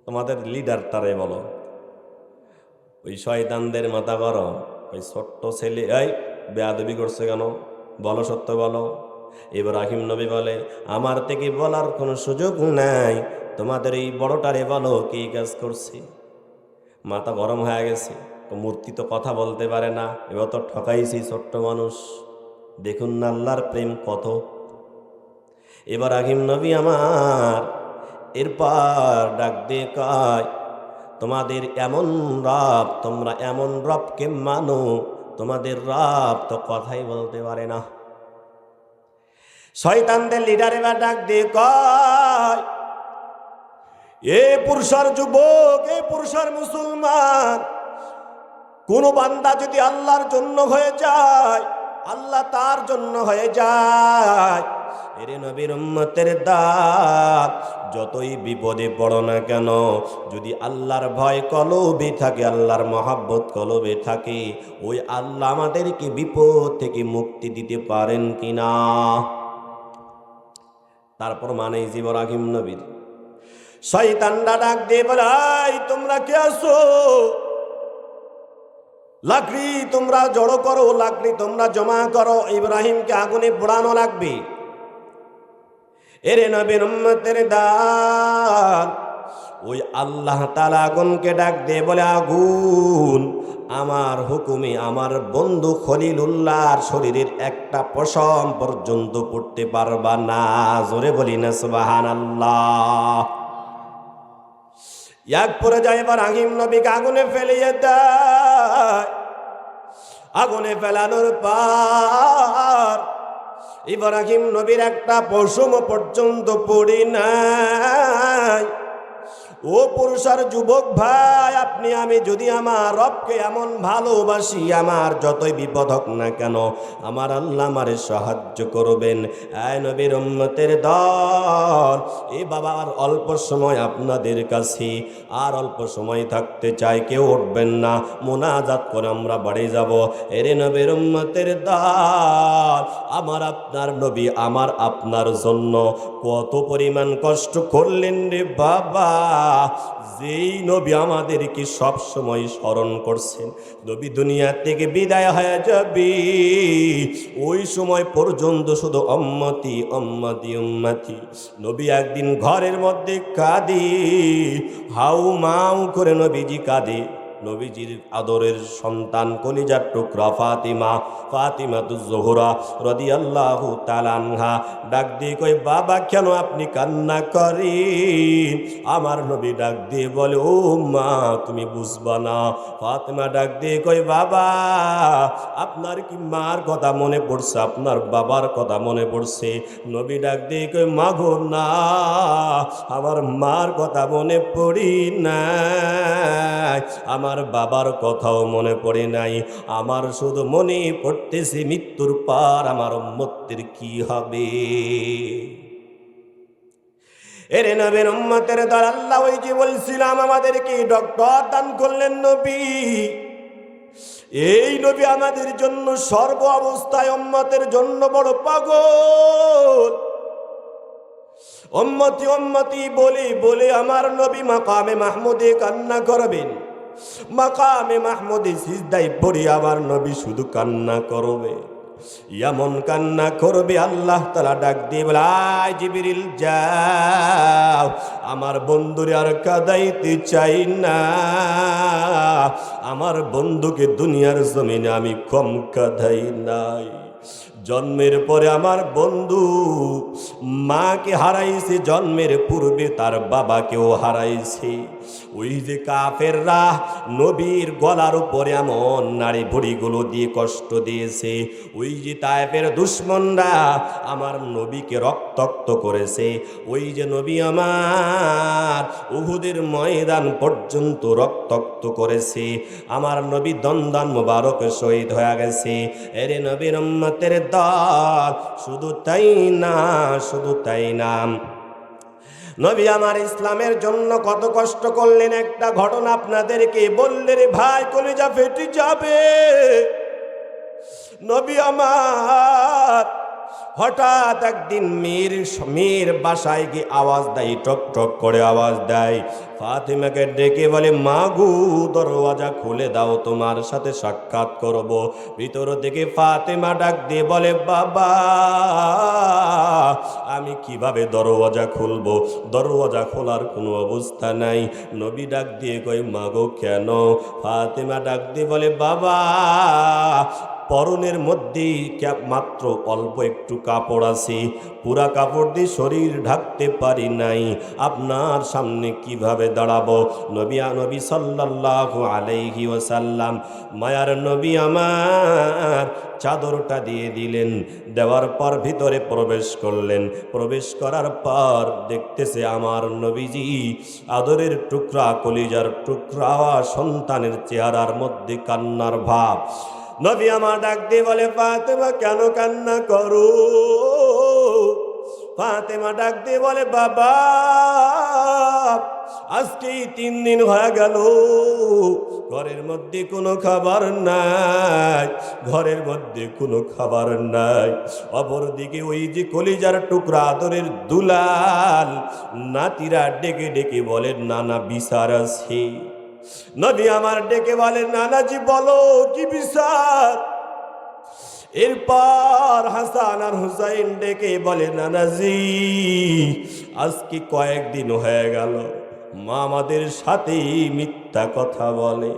তোমাদের লিডারটারে বলো। ওই শয়তানদের মাথা গরম, ওই ছোট্ট ছেলে এই বেয়াদবি করছে কেন, বলো সত্য বলো। ইব্রাহিম নবী বলে, আমার থেকে বলার কোনো সুযোগ নাই, তোমাদের এই বড়টারে বলো কি কাজ করছে। মাথা গরম হয়ে গেছে, তো মূর্তি তো কথা বলতে পারে না, এবার তো ঠকাইছি ছোট্ট মানুষ। দেখুন না আল্লাহর প্রেম কত। ইব্রাহিম নবী আমার এরপর ডাক দিয়ে কয়, তোমাদের এমন রব, তোমরা এমন রবকে মানো, তোমাদের রব তো কথাই বলতে পারে না। শয়তানদের লিডার এবার ডাক দিয়ে কয়, এ পুরুষার যুবক, এ পুরুষার মুসলমান, কোন বান্দা যদি আল্লাহর জন্য হয়ে যায়, আল্লাহ তার জন্য হয়ে যায়। এরে নবীর উম্মতের দাঁত, যতই বিপদে পড়ো না কেন, যদি আল্লাহর ভয় কলবে থাকে, আল্লাহর মহাব্বত কলবে থাকে, ওই আল্লাহ আমাদেরকে বিপদ থেকে মুক্তি দিতে পারেন কিনা। তারপর মানে ইব্রাহিম নবীর শয়তানরা ডাক দিয়ে বলে, তোমরা কে আসো, লাকড়ি তোমরা জড়ো করো, লাকড়ি তোমরা জমা করো, ইব্রাহিমকে আগুনে পোড়ানো লাগবে। এরে নবীর উম্মতের দান, ওই আল্লাহ তাআলা আগুনকে ডাক দিয়ে বলে, আগুন আমার হুকুমে আমার বন্ধু খলিলুল্লাহর শরীরের একটা পশম পর্যন্ত পড়তে পারবা না। জোরে বলি না সুবহানাল্লাহ। এক পর্যায়ে ইব্রাহিম নবীকে আগুনে ফেলিয়ে দেয়। আগুনে ফেলানোর পর ইব্রাহিম নবীর একটা পশম পর্যন্ত পড়ি নাই। ও পুরুষার যুবক ভাই, আপনি আমি যদি আমার রবকে এমন ভালোবাসি, আমার যতই বিপদ হোক না কেন, আমার আল্লাহ আমারে সাহায্য করবেন। আয় নবীর উম্মতের দল, এ বাবা আর অল্প সময় আপনাদের কাছে, আর অল্প সময় থাকতে চাই, কেউ উঠবেন না, মোনাজাত করে আমরা বাড়ি যাব। এরে নবীর উম্মতের দল, আমার আপনার নবী আমার আপনার জন্য কত পরিমাণ কষ্ট করলেন রে বাবা। যেই নবী আমাদেরকে সব সময় স্মরণ করছেন, নবী দুনিয়া থেকে বিদায় হয়ে যাবে, ওই সময় পর্যন্ত শুধু উম্মতি উম্মতি উম্মতি। নবী একদিন ঘরের মধ্যে কাঁদে, হাউ মাউ করে নবীজি কাঁদে। নবীজির আদরের সন্তান কলিজার টুকরা ফাতিমাতুজ জোহরা রাদিয়াল্লাহু তাআলা আনহা ডাক দিয়ে কই, বাবা কেন আপনি কান্না করেন? আমার নবী ডাক দিয়ে বলে, ও মা তুমি বুঝবা না। ফাতিমা ডাক দিয়ে কই, বাবা আপনার কি মার কথা মনে পড়ছে, আপনার বাবার কথা মনে পড়ছে? নবী ডাক দিয়ে কই, মা গো না, আমার মার কথা মনে পড়ি না, আমার বাবার কথাও মনে পড়ে নাই, আমার শুধু মনে পড়তেছে মৃত্যুর পর আমার উম্মতের কি হবে। এরে নবীর উম্মতের দল, আল্লাহ ওই যে বলছিলাম আমাদেরকে ডক্টর দান করলেন নবী। এই নবী আমাদের জন্য সর্ব অবস্থায় উম্মতের জন্য বড় পাগল। উম্মতি উম্মতি বলে বলে আমার নবী মাকামে মাহমুদে কান্না করবেন, মাকামে মাহমুদে সিজদায় পড়ে আমার নবী শুধু কান্না করবে। এমন কান্না করবে, আল্লাহ তাআলা ডাক দিয়ে বলে, আয় জিবরিল যাও, আমার বন্ধুরে আর কাঁদাইতে চাই না, আমার বন্ধুকে দুনিয়ার জমিনে আমি কম কাঁদাই নাই। জন্মের পরে আমার বন্ধু মাকে হারাইছে, জন্মের পূর্বে তার বাবাকেও হারাইছে। ওই যে কাফেররা নবীর গলার উপরে এমন নাড়ি ভুড়িগুলো দিয়ে কষ্ট দিয়েছে, ওই যে তায়েফের দুশমনরা আমার নবীকে রক্তাক্ত করেছে, ওই যে নবী আমার উহুদের ময়দান পর্যন্ত রক্তাক্ত করেছে, আমার নবী দন্দান মোবারক শহীদ হয়ে গেছে। এরে নবীর উম্মতের দল, শুধু তাই না, শুধু তাই না, নবী আমার ইসলামের জন্য কত কষ্ট করলেন। একটা ঘটনা আপনাদেরকে বললে রে ভাই কলিজা ফেটে যাবে। নবী আমার হঠাৎ একদিন মেয়ের বাসায় গিয়ে আওয়াজ দেয়, টক টক করে আওয়াজ দেয়। ফাতিমাকে ডেকে বলে, মা গো দরওয়াজা খুলে দাও, তোমার সাথে সাক্ষাৎ করব। ভিতর থেকে ফাতিমা ডাক দিয়ে বলে, বাবা আমি কিভাবে দরওয়াজা খুলবো, দরওয়াজা খোলার কোনো অবস্থা নাই। নবী ডাক দিয়ে কই, মা গো কেন? ফাতিমা ডাক দিয়ে বলে, বাবা পরনের মধ্যেই মাত্র অল্প একটু কাপড় আছে, পুরা কাপড় দিয়ে শরীর ঢাকতে পারি নাই, আপনার সামনে কিভাবে দাঁড়াবো? নবী সাল্লাল্লাহু আলাইহি ওয়াসাল্লাম মায়ার নবী আমার চাদরটা দিয়ে দিলেন, দেওয়ার পর ভিতরে প্রবেশ করলেন। প্রবেশ করার পর দেখতেছে আমার নবীজি আদরের টুকরা, কলিজার টুকরা সন্তানের চেহারার মধ্যে কান্নার ভাব। নবী আমার ডাক দিয়ে বলে, ফাতেমা কেন কান্না করো? ফাতেমা ডাক দিয়ে বলে, বাবা আজকেই 3 দিন হয়ে গেল, ঘরের মধ্যে কোনো খাবার নাই, ঘরের মধ্যে কোনো খাবার নাই। অপরদিকে ওই যে কলিজার টুকরা আদরের দুলাল নাতিরা ডেকে ডেকে বলেন, নানা বিচার আছে। নবী আমার ডেকে বলেন, নানাজি বলো কি বিচার? এরপর হাসান আর হুসাইন ডেকে বলে, নানাজি আজকে কয়েকদিন হয়ে গেল মা আমাদের সাথেই মিথ্যা কথা বলে,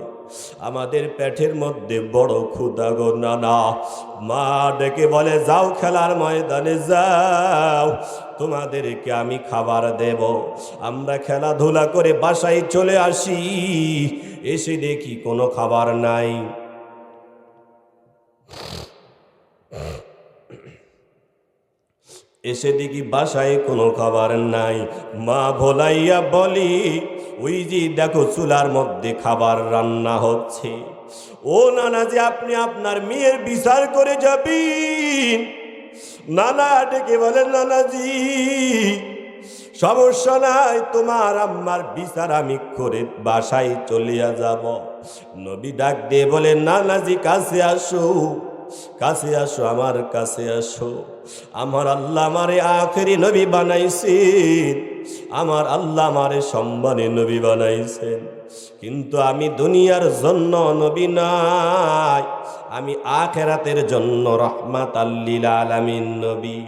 আমাদের পেটের মধ্যে বড় ক্ষুধা গো নানা। মা ডেকে বলে, যাও খেলার ময়দানে যাও, তোমাদেরকে আমি খাবার দেব। আমরা খেলাধুলা করে বাসায় চলে আসি, এসে দেখি কোনো খাবার নাই। এসে দেখি বাসায় কোনো খাবার নাই। মা ভোলাইয়া বলি, ওই যে দেখো চুলার মধ্যে খাবার রান্না হচ্ছে। ও নানা যে আপনি আপনার মেয়ের বিচার করে যাবেন? নানা ডেকে বলেন, নানাজি সমস্যা নাই, তোমার আম্মার বিচার আমি করে বাসায় চলিয়া যাব। নবী ডাক দিয়ে বলেন, নানাজি কাছে আসো, কাছে আসো, আমার কাছে আসো। আমার আল্লাহ আমারে আখেরি নবী বানাইছেন, আমার আল্লাহ আমারে সম্মানী নবী বানাইছেন, কিন্তু আমি দুনিয়ার জন্য নবী নাই, আমি আখিরাতের জন্য রহমাতাল লিল আলামিন নবী।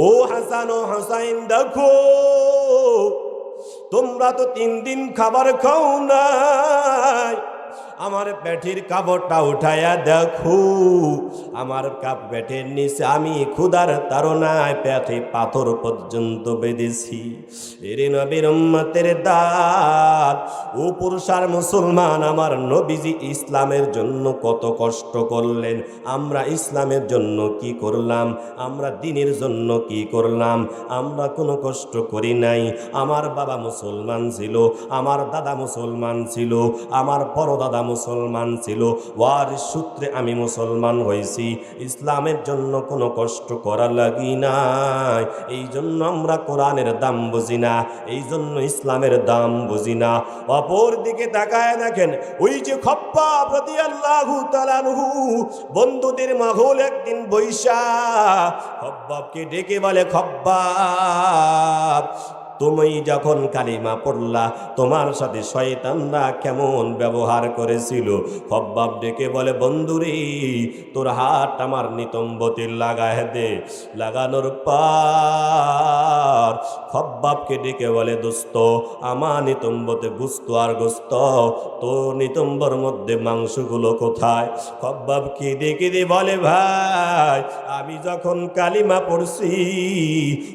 ও হাসান ও হুসাইন দেখো, তোমরা তো 3 দিন খাবার খাও নাই, আমার পেটের কাপড়টা উঠাইয়া দেখো, আমার পেটের নিচে আমি ক্ষুধার তাড়নায় পেটে পাথর পর্যন্ত বেঁধেছি। এরে নবীর উম্মতের দাদ, ও পুরুষার মুসলমান, আমার নবীজি ইসলামের জন্য কত কষ্ট করলেন, আমরা ইসলামের জন্য কি করলাম? আমরা দ্বীনের জন্য কি করলাম? আমরা কোনো কষ্ট করি নাই। আমার বাবা মুসলমান ছিল, আমার দাদা মুসলমান ছিল, আমার পরদাদা মুসলমান ছিল, ওয়ারিস সূত্রে আমি মুসলমান হয়েছি। ইসলামের জন্য কোনো কষ্ট করা লাগি নাই, এই জন্য আমরা কোরআনের দাম বুঝি না, এই জন্য ইসলামের দাম বুঝি না। অপর দিকে তাকায় দেখেন, ওই যে খব্বাব রাদিয়াল্লাহু তাআলা আনহু বন্ধুদের মাহৌল একদিন বৈশা খব্বাবকে ডেকে বলে, খব্বাব তুমি যখন কালিমা পড়লা তোমার সাথে শয়তানরা কেমন ব্যবহার করেছিল। খব্বাব ডেকে বলে, বন্ধুরে তোর হাত আমার নিতম্বতে লাগায় দে। লাগানোর পর খব্বাবকে ডেকে বলে, দোস্ত আমার নিতম্বতে গোস্ত আর গোস্ত, তোর নিতম্বর মধ্যে মাংসগুলো কোথায়? খব্বাব কেঁদে কেঁদে বলে, ভাই আমি যখন কালিমা পড়ছি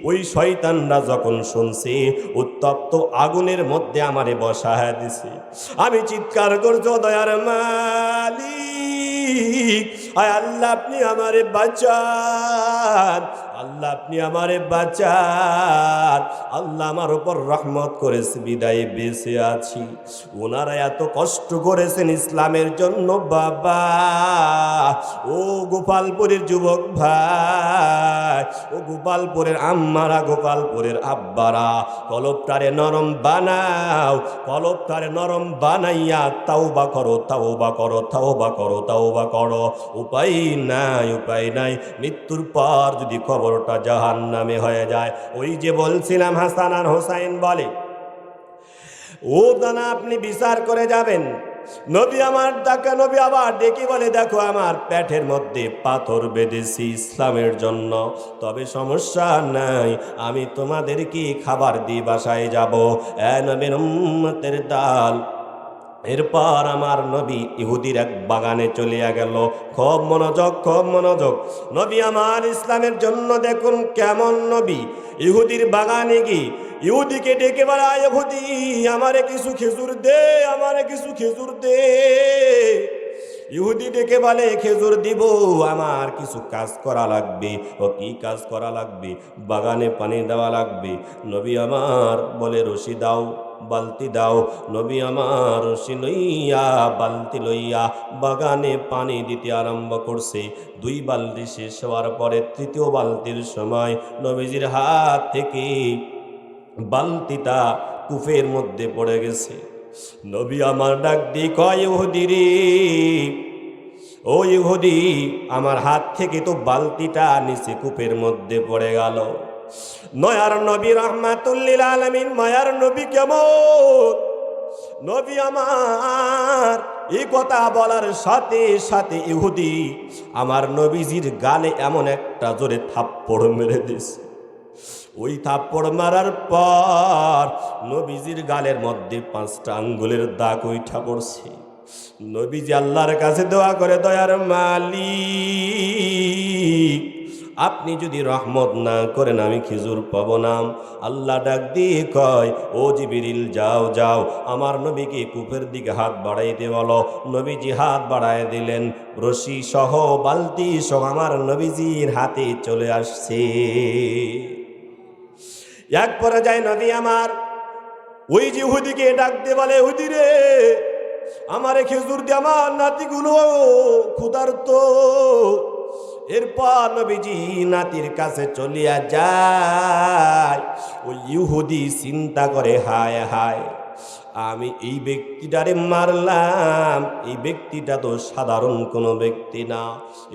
ওই শয়তানরা যখন শুনছি উত্তপ্ত আগুনের মধ্যে আমারে বসায় দিছে। আমি চিৎকার করছো, দয়ার মালিক, আয় আল্লাহ আপনি আমারে বাঁচান, আল্লাহ আপনি আমারে বাঁচান। আল্লাহ আমার উপর রহমত করেছে বিদায় বেঁচে আছি। ওনারা এত কষ্ট করেছেন ইসলামের জন্য বাবা। ও গোপালপুরের যুবক ভাই, ও গোপালপুরের আম্মারা, গোপালপুরের আব্বারা, কলবটারে নরম বানাও, কলবটারে নরম বানাইয়া তাওবা করো, তাওবা করো, তাওবা করো, তাওবা করো। উপায় নাই, উপায় নাই। মৃত্যুর পর যদি কবরটা জাহান্নামে হয়ে যায়, ওই যে বলছিলাম হাসান আর হোসাইন বলে, ও দানা আপনি বিচার করে যাবেন। নবী আমার ডাকা, নবী আবার ডেকে বলে, দেখো আমার পেটের মধ্যে পাথর বেঁধেছি ইসলামের জন্য, তবে সমস্যা নাই, আমি তোমাদেরকে খাবার দিয়ে বাসায় যাব। নবীর উম্মতের দাল। এরপর আমার নবী ইহুদির এক বাগানে চলিয়া গেল। খুব মনোযোগ, খুব মনোযোগ। নবী আমার ইসলামের জন্য দেখুন কেমন নবী। ইহুদির বাগানে গিয়ে ইহুদিকে ডেকে বলা, ইহুদি আমারে কিছু খেজুর দে, আমারে কিছু খেজুর দে। ইহুদি ডেকে বলে, খেজুর দিব, আমার কিছু কাজ করা লাগবে। ও কি কাজ করা লাগবে? বাগানে পানি দেওয়া লাগবে। নবী আমার বলে, রশি দাও, বালতি দাও। নবী আমার রশি লইয়া বালতি লইয়া বাগানে পানি দিতে আরম্ভ করছে। 2 বালতি শেষ হওয়ার পরে 3য় বালতির সময় নবীজির হাত থেকে বালতিটা কূপের মধ্যে পড়ে গেছে। নবী আমার ডাক দিয়ে কয়, ইহুদি রে, ও ইহুদি, আমার হাত থেকে তো বালতিটা নিচে কূপের মধ্যে পড়ে গেল। নয়ার নবী রহমাতুল্লিল আলামিন, মায়ার নবী কেমন নবী আমার। এই কথা বলার সাথে সাথে ইহুদি আমার নবীজির গালে এমন একটা জোরে থাপ্পড় মেরে দিয়েছে। ওই থাপ্পড় মারার পর নবীজির গালের মধ্যে 5টা আঙ্গুলের দাগ উঠা পড়ছে। নবীজি আল্লাহর কাছে দোয়া করে, দয়ার মালিক, আপনি যদি রহমত না করেন আমি খেজুর পাব না। আল্লাহ ডাক দিয়ে কয়, ও জিবরিল যাও যাও, আমার নবীকে কূপের দিকে হাত বাড়াইতে বলো। নবীজি হাত বাড়ায় দিলেন, রশি সহ বালতি সহ আমার নবীজির হাতে চলে আসছে। এক পর্যায়ে নবী আমার ওই যে ইহুদিকে ডাক দিয়ে বলে, ইহুদি রে, আমারে খেজুর দিয়ে, আমার নাতিগুলো ক্ষুধার্ত। এরপর নবীজি নাতির কাছে চলিয়া যায়। ওই ইহুদি চিন্তা করে, হায় হায়, আমি এই ব্যক্তিটারে মারলাম, এই ব্যক্তিটা তো সাধারণ কোনো ব্যক্তি না,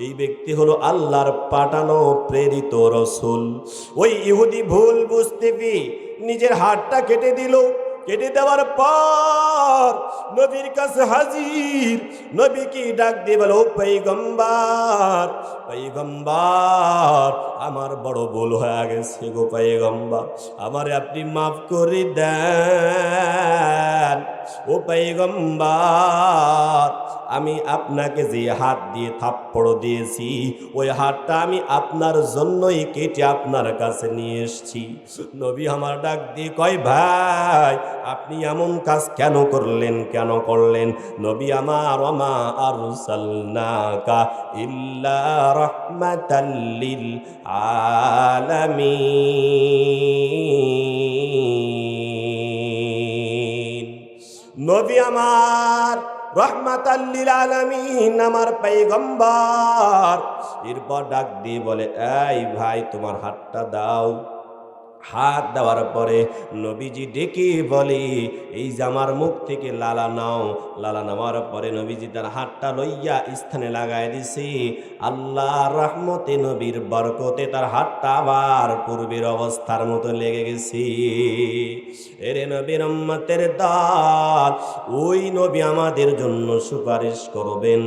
এই ব্যক্তি হলো আল্লাহর পাঠানো প্রেরিত রসুল। ওই ইহুদি ভুল বুঝতে পেয়ে নিজের হাতটা কেটে দিল। কেটে দেওয়ার পর নবীর কাছে হাজির। নবীকে ডাক দিয়ে বলো, পয়গম্বর, পয়গম্বর, আমার বড় ভুল হয়ে গেছে গো পয়গম্বর, আমারে আপনি মাফ করে দেন। ও পয়গম্বর, আমি আপনাকে যে হাত দিয়ে থাপ্পড় দিয়েছি ওই হাতটা আমি আপনার জন্যই কেটে আপনার কাছে নিয়ে এসেছি। নবী আমার ডাক দিয়ে কয়, ভাই আপনি এমন কাজ কেন করলেন, কেন করলেন? নবী আমার, ওমা আরসালনাকা ইল্লা রাহমাতাল লিল আলামিন। নবী আমার রহমাতাল লিল আলামিন, আমার পয়গম্বর। এরপর ডাক দিয়ে বলে, এই ভাই তোমার হাতটা দাও। হাত দেওয়ার পরে নবীজি ডেকে বলে, এই যে আমার মুখ থেকে লালা নাও। লালা নেওয়ার পরে নবীজি তার হাতটা লইয়া স্থানে লাগাই দিছে। আল্লাহর রহমতে, নবীর বরকতে তার হাতটা আবার পূর্বের অবস্থার মতো লেগে গেছে। এরে নবীর উম্মতের দল, ওই নবী আমাদের জন্য সুপারিশ করবেন।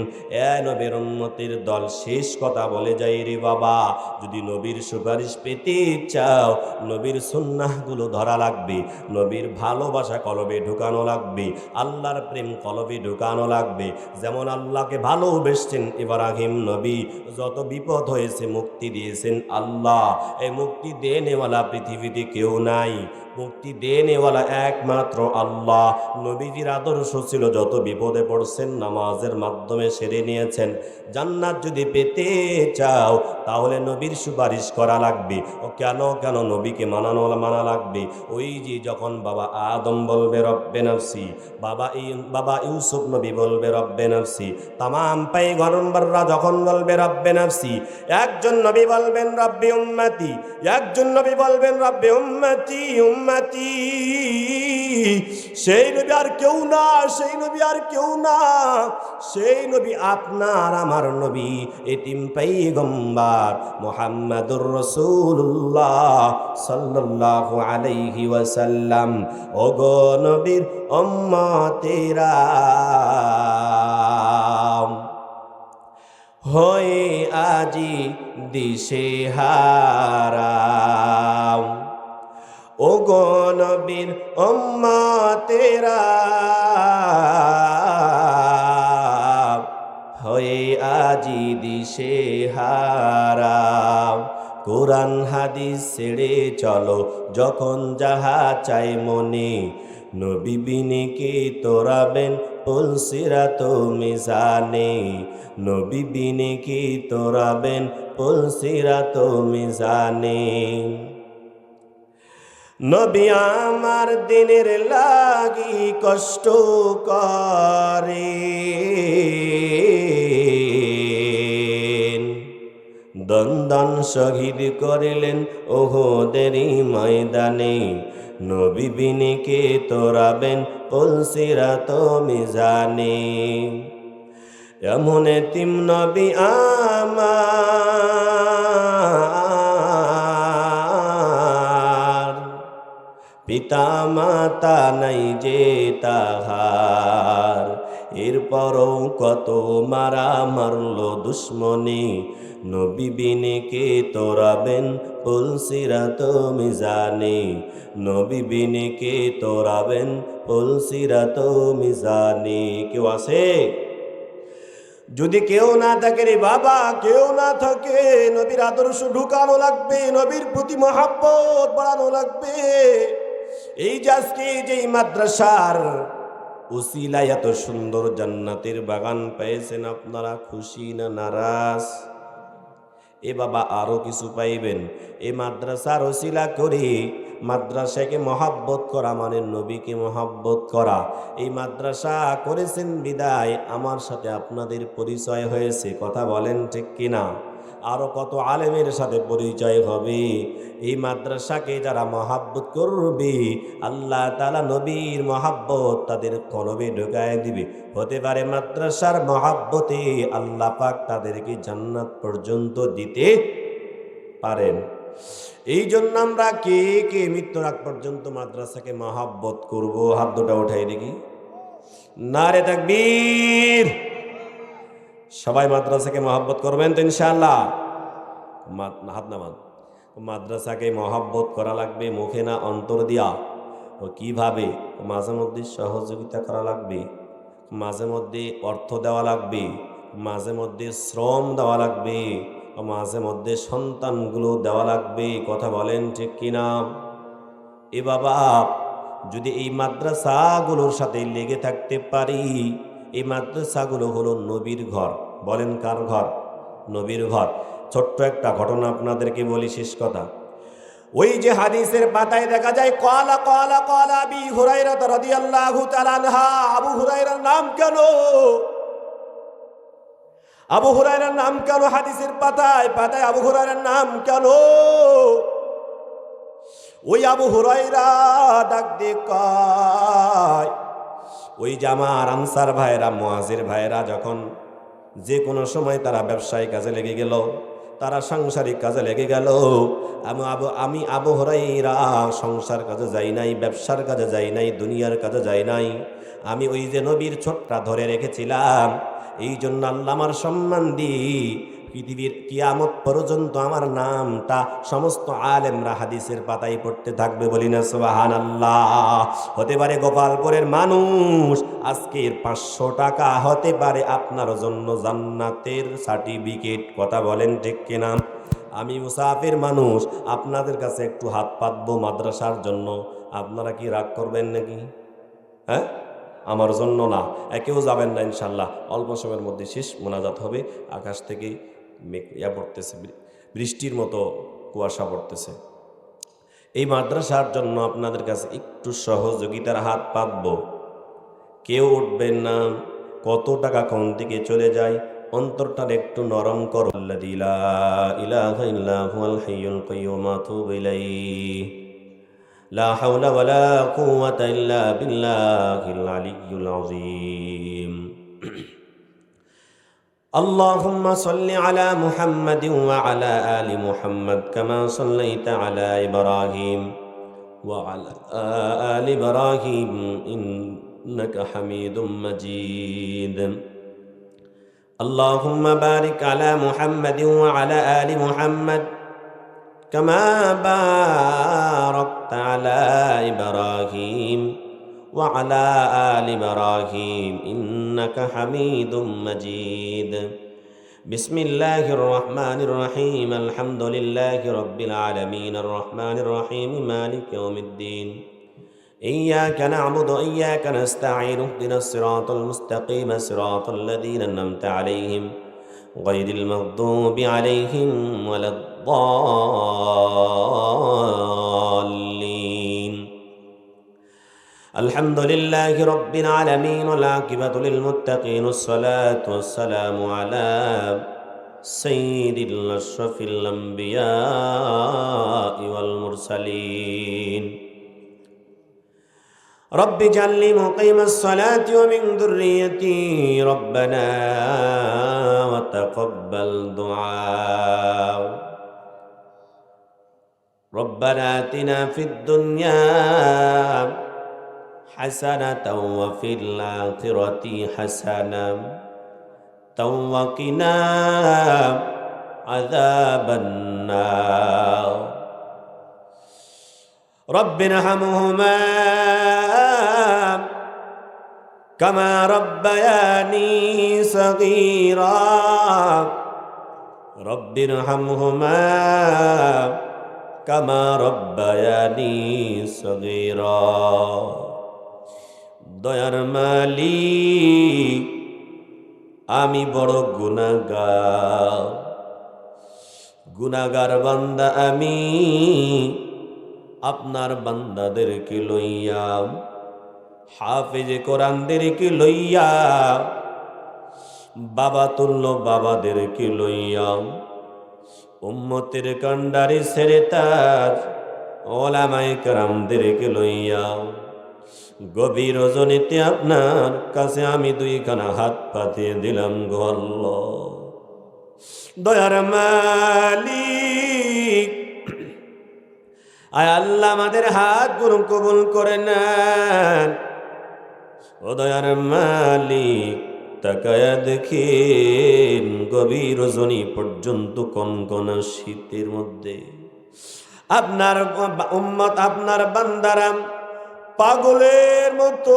এ নবীর উম্মতের দল, শেষ কথা বলে যাই রে বাবা, যদি নবীর সুপারিশ পেতে চাও, নবীর সুন্নাহগুলো ধরা লাগবে, নবীর ভালোবাসা কলবে ঢুকানো লাগবে, আল্লাহর প্রেম কলবে ঢুকানো লাগবে। যেমন আল্লাহকে ভালোবেসেছেন ইব্রাহিম নবী, যত বিপদ হয়েছে মুক্তি দিয়েছেন আল্লাহ। এই মুক্তি দেনেওয়ালা পৃথিবীতে কেউ নাই, মুক্তি দেনেওয়ালা একমাত্র আল্লাহ। নবীজির আদর্শ ছিল, যত বিপদে পড়ছেন নামাজের মাধ্যমে সেরে নিয়েছেন। জান্নাত যদি পেতে চাও, তাহলে নবীর সুপারিশ করা লাগবে। ও কেন কেন নবীকে মানা লাগবে? ওই যে যখন বাবা আদম বলবে রব্বে নফসি, বাবা ইউসুফ নবী বলবে রব্বে নফসি, তামাম পয়গম্বররা যখন বলবে রব্বে নফসি, একজন নবী বলবেন রব্বে উম্মতি, একজন নবী বলবেন রব্বে উম্মতি উম্মতি। সেই নবী আর কেউ না, সেই নবী আর কেউ না, সেই নবী আপনার আমার নবী, এতিম পয়গম্বর মুহাম্মাদুর রাসূলুল্লাহ সাল্লাল্লাহু আলাইহি ওয়াসাল্লাম। ওগো নবীর উম্মতেরা, হয়ে আজি দিশেহারা, ওগো নবীর উম্মতেরা, হয়ে আজি দিশেহারা। কোরআন হাদিস ছেড়ে চলো যখন যাহা চাই মনে, নবী বিনে কে তোরাবেন পুলসিরাত মিজানে, নবী বিনে কে তোরাবেন পুলসিরাত মিজানে। নবী আমার দিনের লাগি কষ্ট করে, দন্দন শহীদ করিলেন ওহদেরই ময়দানে, নবী বিনে কে তোরাবেন পুলসিরাত মিজানে। এমন এতিম নবী আমার, পিতা মাতা নাই যে তাহার, এরপরও কত মারা মারলো দুশ্মনী, নবী বিনে কে তোরাবেন পুলসিরাত মিজানে, নবী বিনে কে তোরাবেন পুলসিরাত মিজানে। কেউ আছে? যদি কেউ না থাকে রে বাবা, কেউ না থাকে, নবীর আদর্শ ঢুকানো লাগবে, নবীর প্রতি মহব্বত বাড়ানো লাগবে। এই যে আজকে যে মাদ্রাসার উসিলায় এত সুন্দর জান্নাতের বাগান পেয়েছেন, আপনারা খুশি না নারাজ? এ বাবা আরো কিছু পাইবেন। এই মাদ্রাসার উসিলা করে, মাদ্রাসাকে মহাব্বত করা মানে নবীকে মহাব্বত করা। এই মাদ্রাসা করেছেন বিদায় আমার সাথে আপনাদের পরিচয় হয়েছে, কথা বলেন ঠিক কিনা? আরো কত আলেমের সাথে পরিচয় হবে। এই মাদ্রাসাকে যারা মহাব্বত করবে, আল্লাহ তাআলা নবীর মহাব্বত তাদের কলবে ঢুকায় দিবে। হতে পারে মাদ্রাসার মহাব্বতে আল্লাহ পাক তাদেরকে জান্নাত পর্যন্ত দিতে পারেন। এই জন্য আমরা কে কে মৃত্যুর আগ পর্যন্ত মাদ্রাসাকে মহাব্বত করব? হাত দুটা উঠাই দেখি, নারে তাকবীর। সবাই মাদ্রাসাকে মহাব্বত করবেন তো ইনশাআল্লাহ? হাত নামান। মাদ্রাসাকে মহাব্বত করা লাগবে মুখে না, অন্তর দিয়া। ও কিভাবে? মাঝে মধ্যে সহযোগিতা করা লাগবে, মাঝে মধ্যে অর্থ দেওয়া লাগবে, মাঝে মধ্যে শ্রম দেওয়া লাগবে, মাঝে মধ্যে সন্তানগুলো দেওয়া লাগবে, কথা বলেন ঠিক কিনা? এ বাবা, যদি এই মাদ্রাসাগুলোর সাথে লেগে থাকতে পারি, এই মাদ্রাসাগুলো হলো নবীর ঘর। বলেন কার ঘর? নবীর ঘর। ছোট্ট একটা ঘটনা আপনাদেরকে বলি, শেষ কথা। ওই যে হাদিসের পাতায় দেখা যায় ক্বালা ক্বালা ক্বালা আবি হুরায়রা রাদিয়াল্লাহু তাআলা আনহা। আবু হুরায়রার নাম কেন? আবু হুরায়রার নাম কেন হাদিসের পাতায় পাতায় আবু হুরায়রার নাম কেন? ওই আবু হুরায়রা ডাক দিয়ে কয়, ওই যে আমার আনসার ভাইরা মুহাজির ভাইরা যখন যে কোনো সময় তারা ব্যবসায়িক কাজে লেগে গেল, তারা সাংসারিক কাজে লেগে গেল, আমি আবু হুরায়রা সংসার কাজে যাই নাই, ব্যবসার কাজে যাই নাই, দুনিয়ার কাজে যাই নাই, আমি ওই যে নবীর ছোটটা ধরে রেখেছিলাম। এই জন্য আল্লাহ আমার সম্মান দিয়ে পৃথিবীর কিয়ামত পর্যন্ত আমার নামটা সমস্ত আলেমরা হাদিসের পাতায় পড়তে থাকবে, বলি না সুবহানাল্লাহ। হতে পারে গোপালপুরের মানুষ আজকের 500 টাকা হতে পারে আপনার জন্য জান্নাতের সার্টিফিকেট। কথা বলেন ঠিক কিনা? আমি মুসাফির মানুষ, আপনাদের কাছে একটু হাত পাতবো মাদ্রাসার জন্য, আপনারা কি রাগ করবেন নাকি? হ্যাঁ, আমার জন্য না, কেউ যাবেন না ইনশাল্লাহ। অল্প সময়ের মধ্যে শেষ মোনাজাত হবে। আকাশ থেকে পড়তেছে, বৃষ্টির মতো কুয়াশা পড়তেছে। এই মাদ্রাসার জন্য আপনাদের কাছে একটু সহযোগিতার হাত পাতবো। কেউ উঠবেন না, কত টাকা কোন দিকে চলে যায় অন্তরটা একটু নরম করো। আল্লাযী লা ইলাহা ইল্লা হুয়াল হাইয়ুল কাইয়্যুম আতুবু ইলাইহি লা হাওলা ওয়ালা কুওয়াতা ইল্লা বিল্লাহিল আলিয়্যিল আযীম। اللهم صل على محمد وعلى آل محمد كما صليت على إبراهيم وعلى آل إبراهيم إنك حميد مجيد. اللهم بارك على محمد وعلى آل محمد كما باركت على إبراهيم وعلى آل إبراهيم إنك حميد مجيد. بسم الله الرحمن الرحيم. الحمد لله رب العالمين الرحمن الرحيم مالك يوم الدين. إياك نعبد وإياك نستعين. اهدنا الصراط المستقيم صراط الذين أنعمت عليهم غير المغضوب عليهم ولا الضالين. الحمد لله رب العالمين والعاقبة للمتقين والصلاة والسلام على سيد الأشرف الأنبياء والمرسلين. رب اجعلني مقيم الصلاة ومن ذريتي ربنا وتقبل دعاء. ربنا آتنا في الدنيا حسنة وفي الآخرة حسنة وقنا عذاب النار. رب ارحمهما كما ربياني صغيرا. رب ارحمهما كما ربياني صغيرا. দয়ার মালিক, আমি বড় গুনাহগার বান্দা। আমি আপনার বান্দাদেরকে লইয়া, হাফেজে কোরআনদেরকে লইয়া, বাবা তুল্য বাবাদেরকে লইয়া, উম্মতের কান্ডারি ছেড়ে তার ওলামায়ে কেরামদেরকে লইয়া গভীর রজনীতে আপনার কাছে আমি দুইখানা হাত পাতিয়ে দিলাম গো আল্লাহ। দয়ার মালিক, আয় আল্লাহ আমাদের হাতগুলো কবুল করে নেন। ও দয়ার মালিক, তাকায়া দেখেন গভীর রজনী পর্যন্ত কনকনা শীতের মধ্যে আপনার উম্মত, আপনার বান্দারা পাগলের মতো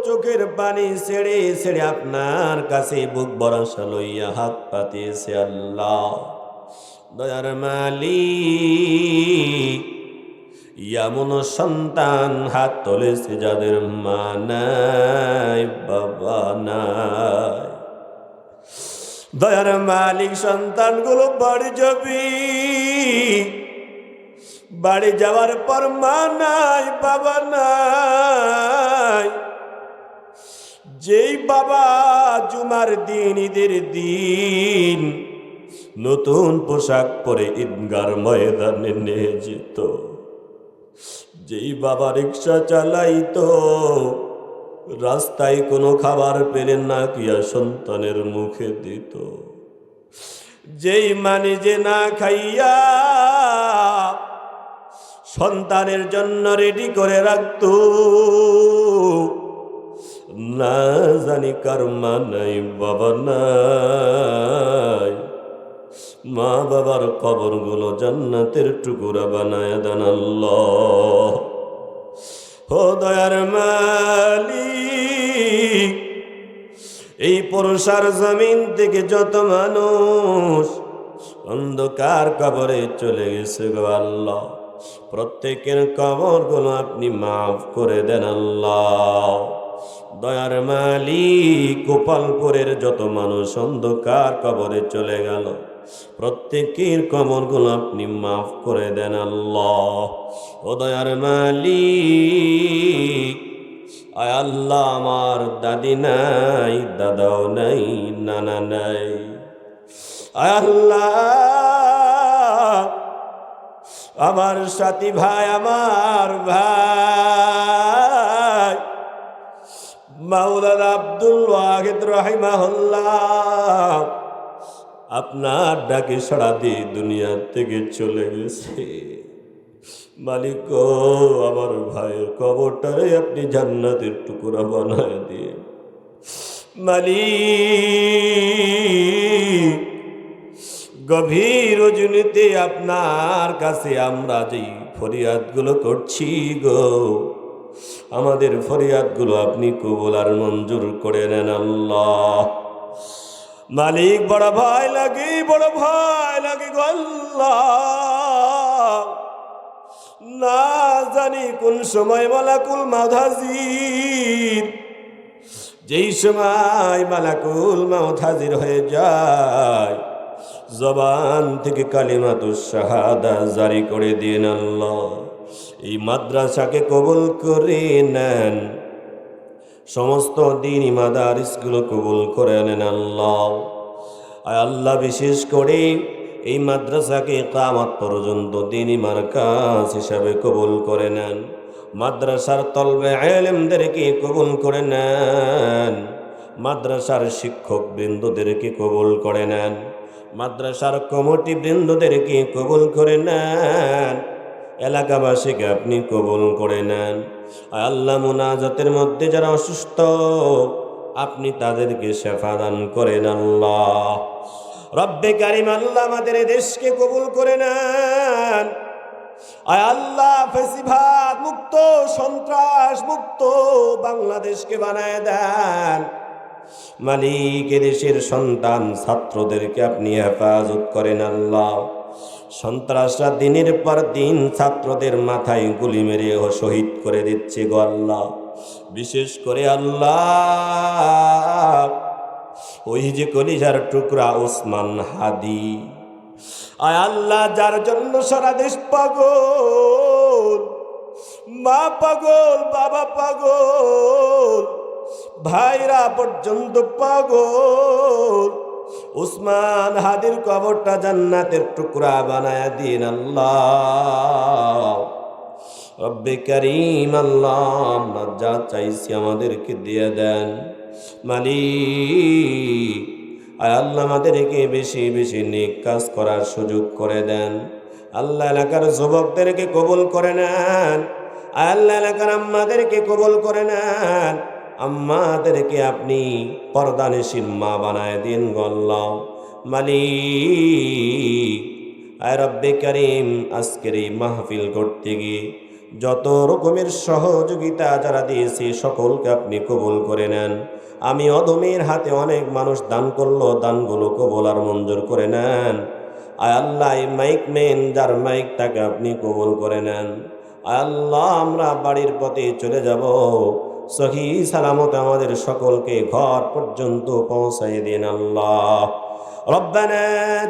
চোখের পানি ছেড়ে ছেড়ে আপনার কাছে বুক ভরসা লইয়া হাত পাতিয়েছে। আল্লাহ দয়ার মালিক, এমন সন্তান হাত তোলেছে যাদের মা নাই, বাবা নাই। দয়ার মালিক, সন্তানগুলো বাড়ি যাবি, বাড়ি যাওয়ার পর মা নাই, বাবা নাই। যেই বাবা জুমার দিন, ঈদের দিন নতুন পোশাক পরে ঈদগার ময়দানে নিয়ে যেত, যেই বাবা রিক্সা চালাইতো, রাস্তায় কোনো খাবার পেলেন না কিয়া সন্তানের মুখে দিত। যেই মানে যে না খাইয়া সন্তানের জন্য রেডি করে রাখতো, না জানি কার মা নাই, বাবা নাই, মা বাবার কবরগুলো জান্নাতের টুকুরা বানায় দেন আল্লাহ। ও দয়ার মালিক, এই পুরুষার জমিন থেকে যত মানুষ অন্ধকার কবরে চলে গেছে গো আল্লাহ, প্রত্যেকের কবরগুলো আপনি মাফ করে দেন আল্লাহ। দয়ার মালিক, গোপালপুরের যত মানুষ অন্ধকার কবরে চলে গেল, প্রত্যেকের কবরগুলো আপনি মাফ করে দেন আল্লাহ। ও দয়ার মালিক, আয় আল্লাহ, আমার দাদি নাই, দাদাও নাই, নানা নাই, আয় আল্লাহ আমার সাথী ভাই, আমার ভাই মাওলানা আব্দুল ওয়াহিদ রাহিমাহুল্লাহ আপনার ডাকে সাড়া দিয়ে দুনিয়া থেকে চলে গেছে। মালিক গো, আমার ভাইয়ের কবরটারে আপনি জান্নাতের টুকরা বানায় দিয়ে। মালিক, গভীর রজনীতে আপনার কাছে আমরা যেই ফরিয়াদগুলো করছি গো, আমাদের ফরিয়াদগুলো আপনি কবুল আর মঞ্জুর করে নেন আল্লাহ। মালিক, বড় ভয় লাগে, বড় ভয় লাগে গো আল্লাহ, না জানি কোন সময় মালাকুল মাউত হাজির, যেই সময় মালাকুল মাউত হাজির হয়ে যায়, জবান থেকে কালিমাতুশ শাহাদা জারি করে দিন আল্লাহ। এই মাদ্রাসাকে কবুল করে নেন, সমস্ত দ্বীনি মাদারিসগুলো কবুল করে নেন আল্লাহ। আয় আল্লাহ, বিশেষ করে এই মাদ্রাসাকে কিয়ামত পর্যন্ত দ্বীনি মারকাজ হিসাবে কবুল করে নেন। মাদ্রাসার তলবে ইলমদেরকে কবুল করে নেন, মাদ্রাসার শিক্ষক বৃন্দদেরকে কবুল করে নেন, মাদ্রাসার কমিটি বৃন্দদেরকে কবুল করে নেন, এলাকাবাসীকে আপনি কবুল করে নেন। আল্লাহ, মুনাজাতের মধ্যে যারা অসুস্থ আপনি তাদেরকে শিফা দান করেন আল্লাহ। রব্বে কারিম, আল্লাহ আমাদের দেশকে কবুল করে নেন। আয় আল্লাহ, ফেসিবাদ মুক্ত, সন্ত্রাস মুক্ত বাংলাদেশকে বানায় দেন। মালিক, দেশের সন্তান ছাত্রদেরকে আপনি হেফাজত করেন আল্লাহ। সন্ত্রাসরা দিনের পর দিন ছাত্রদের মাথায় গুলি মেরে শহীদ করে দিচ্ছে গো আল্লাহ। বিশেষ করে আল্লাহ, ওই যে কলিজার টুকরা ওসমান হাদি, আয় আল্লাহ, যার জন্য সারা দেশ পাগল, মা পাগল, বাবা পাগল, ভাইরা পর্যন্ত পাগল, উসমান হাদির কবরটা জান্নাতের টুকরা বানায়া দিন আল্লাহ। রব্বে কারীম, আল্লাহ, আমরা যা চাইছি আমাদেরকে দিয়ে দেন। মালিক, আয় আল্লাহ, আমাদেরকে বেশি বেশি নেক কাজ করার সুযোগ করে দেন আল্লাহ। এলাকার যুবকদেরকে কবুল করে নেন, আয় আল্লাহ, এলাকার আম্মাদেরকে কবুল করে নেন, আম্মাদেরকে আপনি পর্দানিশীল মা বানায় দিন গো আল্লাহ। মালিক, আয় রব্বে কারীম, আজকের এই মাহফিল করতে গিয়ে যত রকমের সহযোগিতা যারা দিয়েছে সকলকে আপনি কবুল করে নেন। আমি অদমের হাতে অনেক মানুষ দান করলো, দানগুলো কবুল আর মঞ্জুর করে নেন। আয় আল্লাহ, এই মাইক মেন যার মাইক তাকে আপনি কবুল করে নেন। আয় আল্লাহ, আমরা বাড়ির পথে চলে যাব, সহি সালামত আমাদের সকলকে ঘর পর্যন্ত পৌঁছাই দিন আল্লাহ। রব্বানা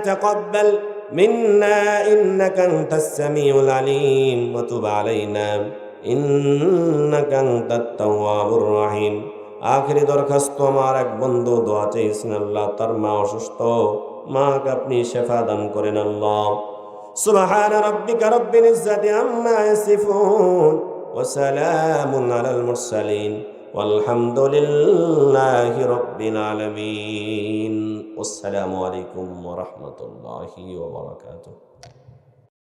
তাকাব্বাল মিন্না ইন্নাকা আনতাস সামিউল আলিম ওয়া তুব আলাইনা ইন্নাকা আনতাত তাওয়াবুর রহিম। আখেরি দরখাস্ত, আমার এক বন্ধু দোয়া চাইছেন আল্লাহ, তার মা অসুস্থ, মাকে আপনি শেফা দান করেন আল্লাহ। সুবহানা রাব্বিকা রাব্বিল ইজ্জাতি আম্মা ইয়াসিফুন ওয়া সালামুন আলাল মুরসালিন walhamdulillahi rabbil alamin. Wassalamu alaikum warahmatullahi wabarakatuh.